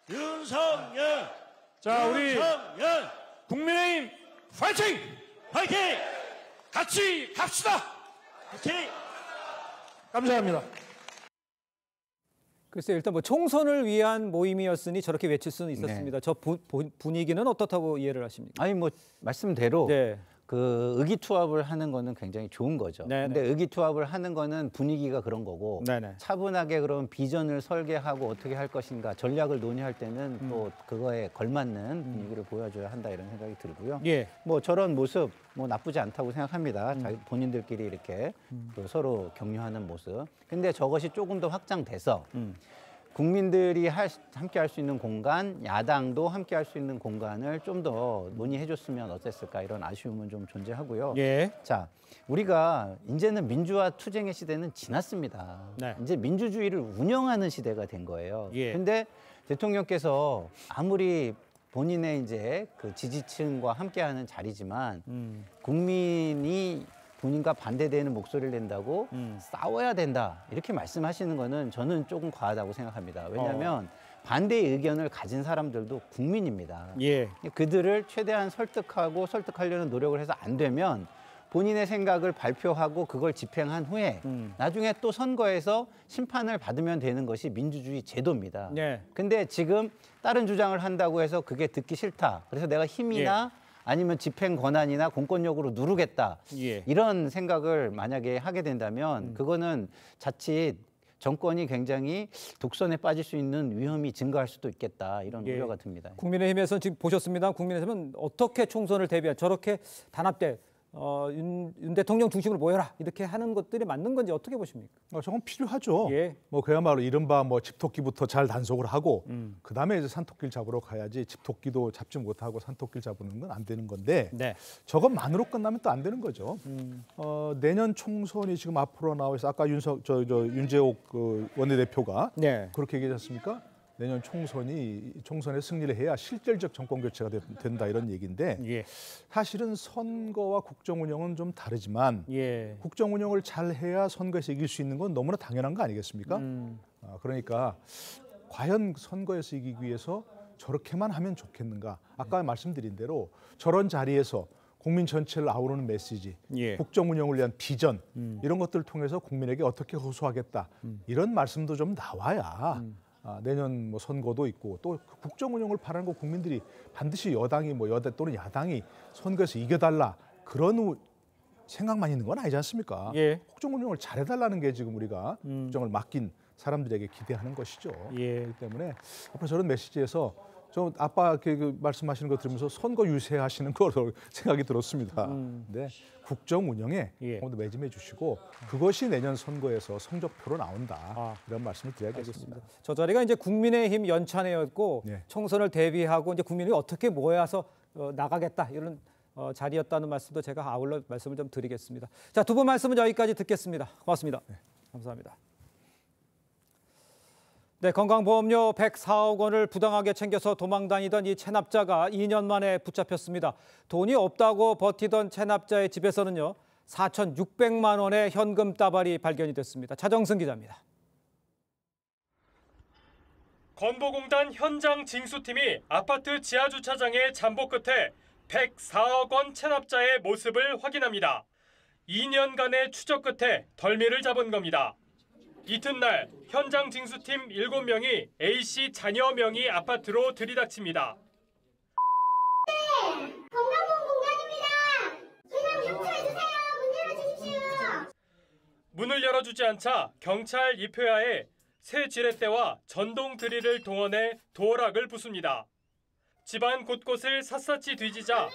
윤석열! 자, 우리 윤석열! 국민의힘 파이팅! 파이팅! 같이 갑시다! 파이팅! 감사합니다. 글쎄 일단 뭐 총선을 위한 모임이었으니 저렇게 외칠 수는 있었습니다. 저 분위기는 어떻다고 이해를 하십니까? 아니 뭐 말씀대로 그 의기투합을 하는 거는 굉장히 좋은 거죠. 근데 의기투합을 하는 거는 분위기가 그런 거고 차분하게 그런 비전을 설계하고 어떻게 할 것인가 전략을 논의할 때는 또 그거에 걸맞는 분위기를 보여줘야 한다 이런 생각이 들고요. 뭐 저런 모습 뭐 나쁘지 않다고 생각합니다. 본인들끼리 이렇게 또 서로 격려하는 모습. 근데 저것이 조금 더 확장돼서 국민들이 함께 할 수 있는 공간, 야당도 함께 할 수 있는 공간을 좀 더 논의해 줬으면 어땠을까 이런 아쉬움은 좀 존재하고요. 자, 우리가 이제는 민주화 투쟁의 시대는 지났습니다. 이제 민주주의를 운영하는 시대가 된 거예요. 근데 대통령께서 아무리 본인의 이제 그 지지층과 함께하는 자리지만 국민이 본인과 반대되는 목소리를 낸다고 싸워야 된다 이렇게 말씀하시는 거는 저는 조금 과하다고 생각합니다. 왜냐하면 반대의 의견을 가진 사람들도 국민입니다. 그들을 최대한 설득하려는 노력을 해서 안 되면 본인의 생각을 발표하고 그걸 집행한 후에 나중에 또 선거에서 심판을 받으면 되는 것이 민주주의 제도입니다. 근데 지금 다른 주장을 한다고 해서 그게 듣기 싫다. 그래서 내가 힘이나 아니면 집행 권한이나 공권력으로 누르겠다. 이런 생각을 만약에 하게 된다면 그거는 자칫 정권이 굉장히 독선에 빠질 수 있는 위험이 증가할 수도 있겠다 이런 우려가 듭니다. 국민의힘에서는 지금 보셨습니다. 국민의힘은 어떻게 총선을 대비한 저렇게 단합대 윤 대통령 중심으로 모여라 이렇게 하는 것들이 맞는 건지 어떻게 보십니까? 저건 필요하죠. 뭐 그야말로 이른바 뭐 집토끼부터 잘 단속을 하고 그다음에 이제 산토끼를 잡으러 가야지 집토끼도 잡지 못하고 산토끼를 잡는 건 안 되는 건데 저것만으로 끝나면 또 안 되는 거죠. 내년 총선이 지금 앞으로 나와서 아까 윤재옥 그 원내대표가 그렇게 얘기하지 않습니까? 내년 총선에 승리를 해야 실질적 정권 교체가 된다 이런 얘기인데 사실은 선거와 국정 운영은 좀 다르지만 국정 운영을 잘 해야 선거에서 이길 수 있는 건 너무나 당연한 거 아니겠습니까? 그러니까 과연 선거에서 이기기 위해서 저렇게만 하면 좋겠는가? 아까 말씀드린 대로 저런 자리에서 국민 전체를 아우르는 메시지, 국정 운영을 위한 비전 이런 것들을 통해서 국민에게 어떻게 호소하겠다 이런 말씀도 좀 나와야 내년 뭐 선거도 있고 또 국정 운영을 바라는 거 국민들이 반드시 여당이 뭐 여당 또는 야당이 선거에서 이겨달라 그런 생각만 있는 건 아니지 않습니까? 국정 운영을 잘해달라는 게 지금 우리가 국정을 맡긴 사람들에게 기대하는 것이죠. 그렇기 때문에 앞으로 저런 메시지에서 좀 아빠 그 말씀하시는 거 들으면서 선거 유세하시는 거로 생각이 들었습니다. 근데 국정 운영에 조금 더 매진해 주시고 그것이 내년 선거에서 성적표로 나온다. 이런 말씀을 드려야겠습니다. 저 자리가 이제 국민의힘 연찬회였고 총선을 대비하고 이제 국민이 어떻게 모여서 나가겠다 이런 자리였다는 말씀도 제가 아울러 말씀을 좀 드리겠습니다. 자, 두 분 말씀은 여기까지 듣겠습니다. 고맙습니다. 감사합니다. 네, 건강보험료 104억 원을 부당하게 챙겨서 도망다니던 이 체납자가 2년 만에 붙잡혔습니다. 돈이 없다고 버티던 체납자의 집에서는요, 4,600만 원의 현금 따발이 발견이 됐습니다. 차정승 기자입니다. 건보공단 현장 징수팀이 아파트 지하주차장의 잠복 끝에 104억 원 체납자의 모습을 확인합니다. 2년간의 추적 끝에 덜미를 잡은 겁니다. 이튿날 현장 징수팀 7명이 A씨 자녀 명의 아파트로 들이닥칩니다. 네, 건강보험공단입니다. 그냥 주차해주세요. 문 열어주십시오. 문을 열어주지 않자 경찰 입회하에 새 지렛대와 전동 드릴을 동원해 도어락을 부숩니다. 집안 곳곳을 샅샅이 뒤지자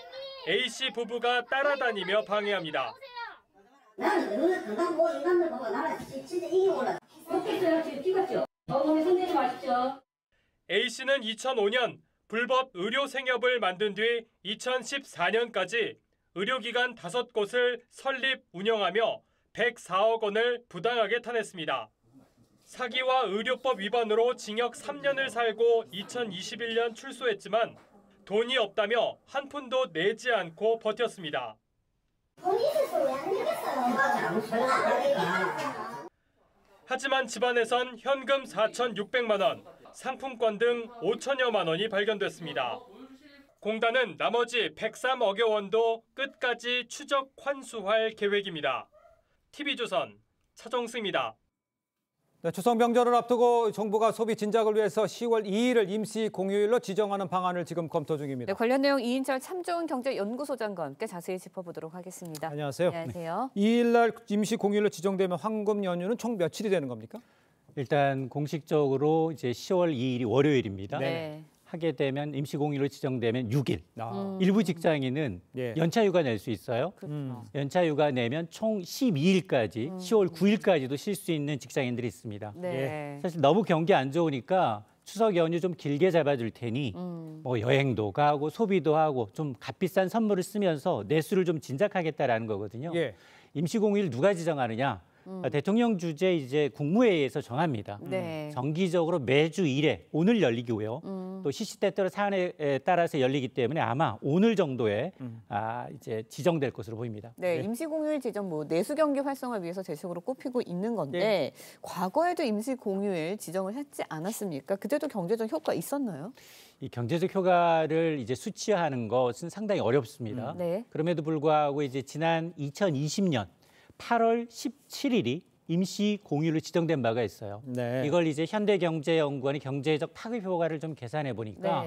A씨 부부가 따라다니며 방해합니다. 나는 오늘 건강보험 인감들 보고 나는 진짜 이기고는 좋겠어요. 지금 찍었죠. 어머니 손대지 마십시오. A씨는 2005년 불법 의료 생협을 만든 뒤 2014년까지 의료기관 5곳을 설립, 운영하며 104억 원을 부당하게 타냈습니다. 사기와 의료법 위반으로 징역 3년을 살고 2021년 출소했지만 돈이 없다며 한 푼도 내지 않고 버텼습니다. 돈이 있어서 왜 안 되겠어요? 하지만 집안에선 현금 4,600만 원, 상품권 등 5천여만 원이 발견됐습니다. 공단은 나머지 103억여 원도 끝까지 추적 환수할 계획입니다. TV조선 차정승입니다. 네, 추석 명절을 앞두고 정부가 소비 진작을 위해서 10월 2일을 임시 공휴일로 지정하는 방안을 지금 검토 중입니다. 네, 관련 내용 이인철 참좋은 경제연구소장과 함께 자세히 짚어보도록 하겠습니다. 안녕하세요. 안녕하세요. 2일 날 임시 공휴일로 지정되면 황금 연휴는 총 며칠이 되는 겁니까? 일단 공식적으로 이제 10월 2일이 월요일입니다. 네. 하게 되면 임시공휴일로 지정되면 6일. 일부 직장인은 연차휴가 낼 수 있어요. 연차휴가 내면 총 12일까지 10월 9일까지도 쉴 수 있는 직장인들이 있습니다. 사실 너무 경기 안 좋으니까 추석 연휴 좀 길게 잡아줄 테니 뭐 여행도 가고 소비도 하고 좀 값비싼 선물을 쓰면서 내수를 좀 진작하겠다라는 거거든요. 임시공휴일 누가 지정하느냐? 대통령 주재 이제 국무회의에서 정합니다. 정기적으로 매주 1회 오늘 열리고요. 또 시시때때로 사안에 따라서 열리기 때문에 아마 오늘 정도에 이제 지정될 것으로 보입니다. 네, 임시공휴일 지정 뭐 내수 경기 활성화 위해서 대책으로 꼽히고 있는 건데 과거에도 임시공휴일 지정을 했지 않았습니까? 그때도 경제적 효과 있었나요? 이 경제적 효과를 이제 수치화하는 것은 상당히 어렵습니다. 그럼에도 불구하고 이제 지난 2020년 8월 17일이 임시 공휴일로 지정된 바가 있어요. 이걸 이제 현대경제연구원이 경제적 타격 효과를 좀 계산해 보니까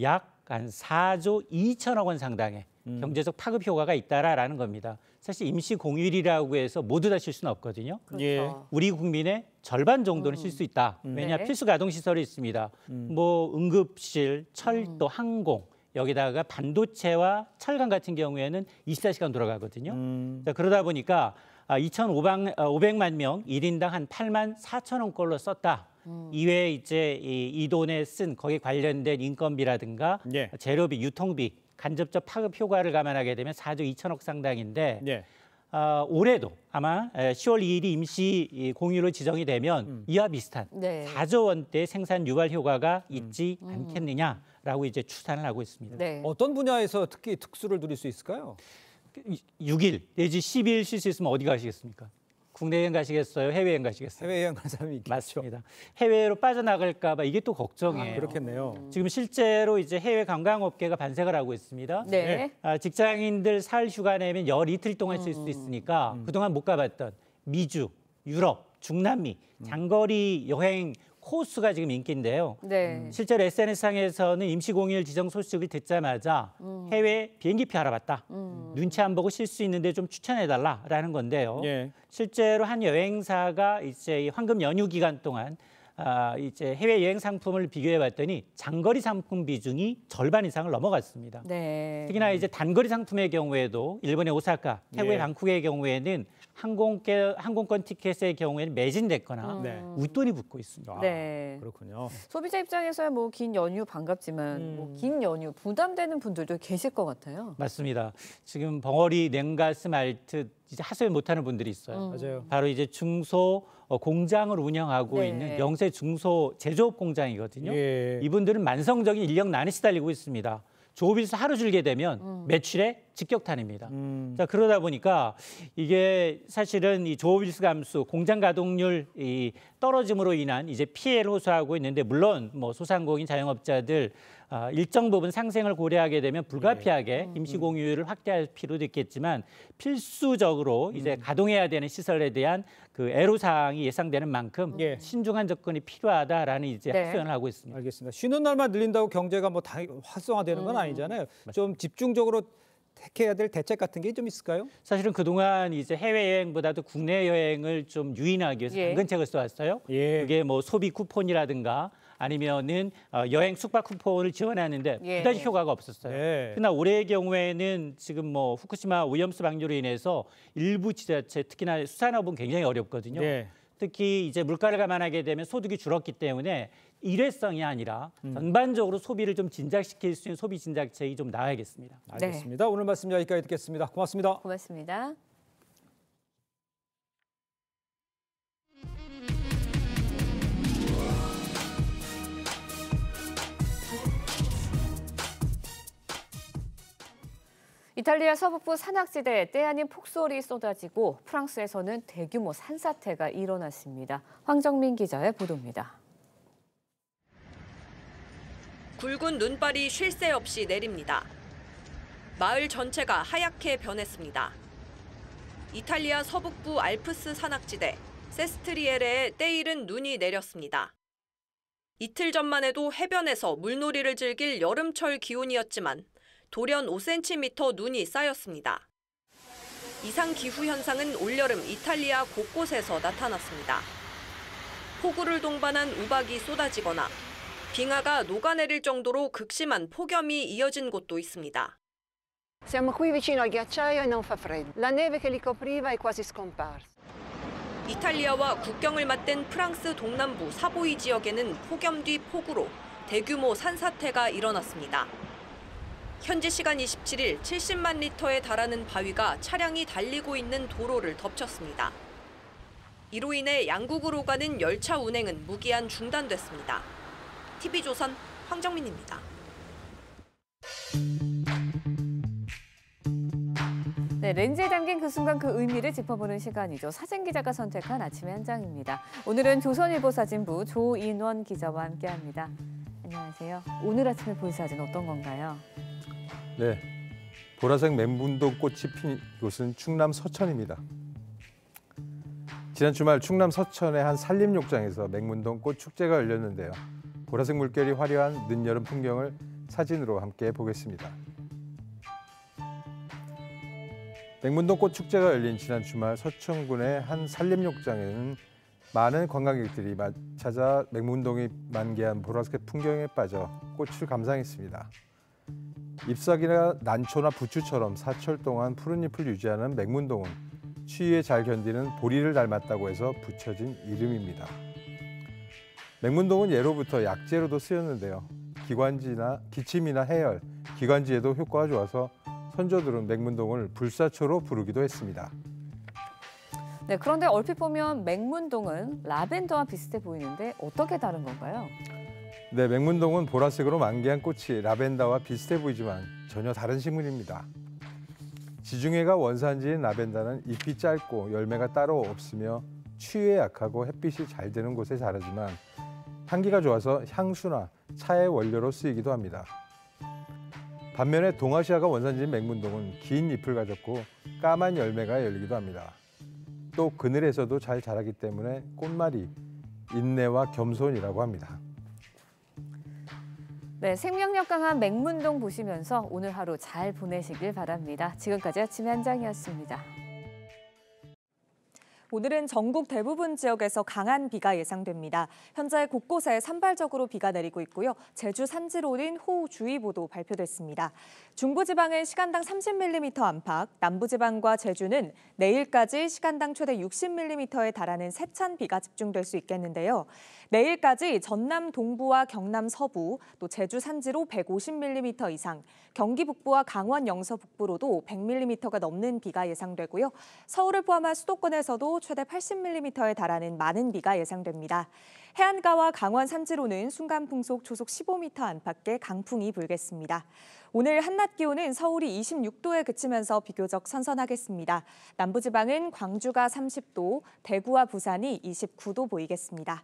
약 한 4조 2천억 원 상당의 경제적 파급 효과가 있다라는 겁니다. 사실 임시 공휴일이라고 해서 모두 다 쉴 수는 없거든요. 그렇죠. 우리 국민의 절반 정도는 쉴 수 있다. 왜냐 네. 필수 가동 시설이 있습니다. 뭐 응급실, 철도, 항공 여기다가 반도체와 철강 같은 경우에는 24시간 돌아가거든요. 자, 그러다 보니까 2,500만 명 1인당 한 8만 4천 원꼴로 썼다. 이외에 이제 이 돈에 쓴 거기에 관련된 인건비라든가 재료비, 유통비, 간접적 파급 효과를 감안하게 되면 4조 2천억 상당인데 올해도 아마 10월 2일이 임시 공휴일로 지정이 되면 이와 비슷한 4조 원대의 생산 유발 효과가 있지 않겠느냐라고 이제 추산을 하고 있습니다. 어떤 분야에서 특히 특수를 누릴 수 있을까요? 6일 내지 12일 쉴 수 있으면 어디 가시겠습니까? 국내 여행 가시겠어요? 해외여행 가시겠어요? 해외여행 갈 사람이 있겠죠. 맞습니다. 해외로 빠져나갈까 봐 이게 또 걱정이에요. 그렇겠네요. 지금 실제로 이제 해외 관광업계가 반색을 하고 있습니다. 직장인들 설 휴가 내면 열 이틀 동안 쉴 수 있으니까 그동안 못 가봤던 미주, 유럽, 중남미 장거리 여행 코스가 지금 인기인데요. 실제로 SNS상에서는 임시공휴일 지정 소식을 듣자마자 해외 비행기표 알아봤다. 눈치 안 보고 쉴 수 있는데 좀 추천해달라라는 건데요. 실제로 한 여행사가 이제 황금 연휴 기간 동안 이제 해외 여행 상품을 비교해봤더니 장거리 상품 비중이 절반 이상을 넘어갔습니다. 특히나 이제 단거리 상품의 경우에도 일본의 오사카, 태국의 방콕의 경우에는 항공권 티켓의 경우에는 매진됐거나 웃돈이 붙고 있습니다. 그렇군요. 소비자 입장에서야 뭐 긴 연휴 반갑지만 뭐 긴 연휴 부담되는 분들도 계실 것 같아요. 맞습니다. 지금 벙어리 냉가슴 앓듯 이제 하소연 못하는 분들이 있어요. 맞아요. 바로 이제 중소 공장을 운영하고 있는 영세 중소 제조업 공장이거든요. 이분들은 만성적인 인력난에 시달리고 있습니다. 조업일수 하루 줄게 되면 매출에 직격탄입니다. 자, 그러다 보니까 이게 사실은 이 조업일수 감소, 공장 가동률 떨어짐으로 인한 이제 피해를 호소하고 있는데 물론 뭐 소상공인 자영업자들 일정 부분 상생을 고려하게 되면 불가피하게 임시공휴일을 확대할 필요도 있겠지만 필수적으로 이제 가동해야 되는 시설에 대한 그 애로사항이 예상되는 만큼 신중한 접근이 필요하다라는 이제 합의를 하고 있습니다. 알겠습니다. 쉬는 날만 늘린다고 경제가 뭐 다 활성화되는 건 아니잖아요. 좀 집중적으로 택해야 될 대책 같은 게 좀 있을까요? 사실은 그동안 이제 해외여행보다도 국내 여행을 좀 유인하기 위해서 당근책을 써왔어요. 그게 뭐 소비 쿠폰이라든가 아니면은 여행 숙박 쿠폰을 지원하는데 그다지 효과가 없었어요. 그러나 올해의 경우에는 지금 뭐 후쿠시마 오염수 방류로 인해서 일부 지자체 특히나 수산업은 굉장히 어렵거든요. 특히 이제 물가를 감안하게 되면 소득이 줄었기 때문에 일회성이 아니라 전반적으로 소비를 좀 진작시킬 수 있는 소비 진작책이 좀 나와야겠습니다. 알겠습니다. 오늘 말씀 여기까지 듣겠습니다. 고맙습니다. 고맙습니다. 이탈리아 서북부 산악지대에 때 아닌 폭설이 쏟아지고 프랑스에서는 대규모 산사태가 일어났습니다. 황정민 기자의 보도입니다. 굵은 눈발이 쉴 새 없이 내립니다. 마을 전체가 하얗게 변했습니다. 이탈리아 서북부 알프스 산악지대 세스트리에레에 때이른 눈이 내렸습니다. 이틀 전만 해도 해변에서 물놀이를 즐길 여름철 기온이었지만 돌연 5cm 눈이 쌓였습니다. 이상 기후 현상은 올여름 이탈리아 곳곳에서 나타났습니다. 폭우를 동반한 우박이 쏟아지거나 빙하가 녹아내릴 정도로 극심한 폭염이 이어진 곳도 있습니다. Siamo qui vicino al ghiacciaio e non fa freddo. La neve che li copriva è quasi scomparsa. 이탈리아와 국경을 맞댄 프랑스 동남부 사보이 지역에는 폭염 뒤 폭우로 대규모 산사태가 일어났습니다. 현지 시간 27일 70만 리터에 달하는 바위가 차량이 달리고 있는 도로를 덮쳤습니다. 이로 인해 양국으로 가는 열차 운행은 무기한 중단됐습니다. TV조선 황정민입니다. 네, 렌즈에 담긴 그 순간 그 의미를 짚어보는 시간이죠. 사진기자가 선택한 아침의 한 장입니다. 오늘은 조선일보 사진부 조인원 기자와 함께합니다. 안녕하세요. 오늘 아침에 볼 사진 어떤 건가요? 네, 보라색 맹문동 꽃이 핀 곳은 충남 서천입니다. 지난 주말 충남 서천의 한 산림욕장에서 맹문동 꽃 축제가 열렸는데요. 보라색 물결이 화려한 늦여름 풍경을 사진으로 함께 보겠습니다. 맹문동 꽃축제가 열린 지난 주말 서천군의 한 산림욕장에는 많은 관광객들이 찾아 맹문동이 만개한 보라색 풍경에 빠져 꽃을 감상했습니다. 잎사귀나 난초나 부추처럼 사철 동안 푸른 잎을 유지하는 맹문동은 추위에 잘 견디는 보리를 닮았다고 해서 붙여진 이름입니다. 맹문동은 예로부터 약재로도 쓰였는데요. 기침이나 해열, 기관지에도 효과가 좋아서 선조들은 맹문동을 불사초로 부르기도 했습니다. 네, 그런데 얼핏 보면 맹문동은 라벤더와 비슷해 보이는데 어떻게 다른 건가요? 네, 맹문동은 보라색으로 만개한 꽃이 라벤더와 비슷해 보이지만 전혀 다른 식물입니다. 지중해가 원산지인 라벤더는 잎이 짧고 열매가 따로 없으며 추위에 약하고 햇빛이 잘 드는 곳에 자라지만 향기가 좋아서 향수나 차의 원료로 쓰이기도 합니다. 반면에 동아시아가 원산지인 맹문동은 긴 잎을 가졌고 까만 열매가 열리기도 합니다. 또 그늘에서도 잘 자라기 때문에 꽃말이 인내와 겸손이라고 합니다. 네, 생명력 강한 맹문동 보시면서 오늘 하루 잘 보내시길 바랍니다. 지금까지 아침의 한장이었습니다. 오늘은 전국 대부분 지역에서 강한 비가 예상됩니다. 현재 곳곳에 산발적으로 비가 내리고 있고요. 제주 산지로는 호우주의보도 발표됐습니다. 중부지방은 시간당 30mm 안팎, 남부지방과 제주는 내일까지 시간당 최대 60mm에 달하는 세찬 비가 집중될 수 있겠는데요. 내일까지 전남 동부와 경남 서부, 또 제주 산지로 150mm 이상, 경기 북부와 강원 영서 북부로도 100mm가 넘는 비가 예상되고요. 서울을 포함한 수도권에서도 최대 80mm에 달하는 많은 비가 예상됩니다. 해안가와 강원 산지로는 순간 풍속 초속 15m 안팎의 강풍이 불겠습니다. 오늘 한낮 기온은 서울이 26도에 그치면서 비교적 선선하겠습니다. 남부지방은 광주가 30도, 대구와 부산이 29도 보이겠습니다.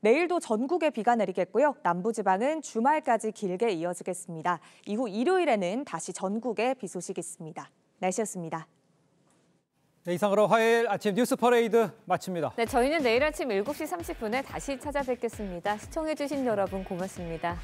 내일도 전국에 비가 내리겠고요. 남부지방은 주말까지 길게 이어지겠습니다. 이후 일요일에는 다시 전국에 비 소식이 있습니다. 날씨였습니다. 네, 이상으로 화요일 아침 뉴스 퍼레이드 마칩니다. 네, 저희는 내일 아침 7시 30분에 다시 찾아뵙겠습니다. 시청해주신 여러분 고맙습니다.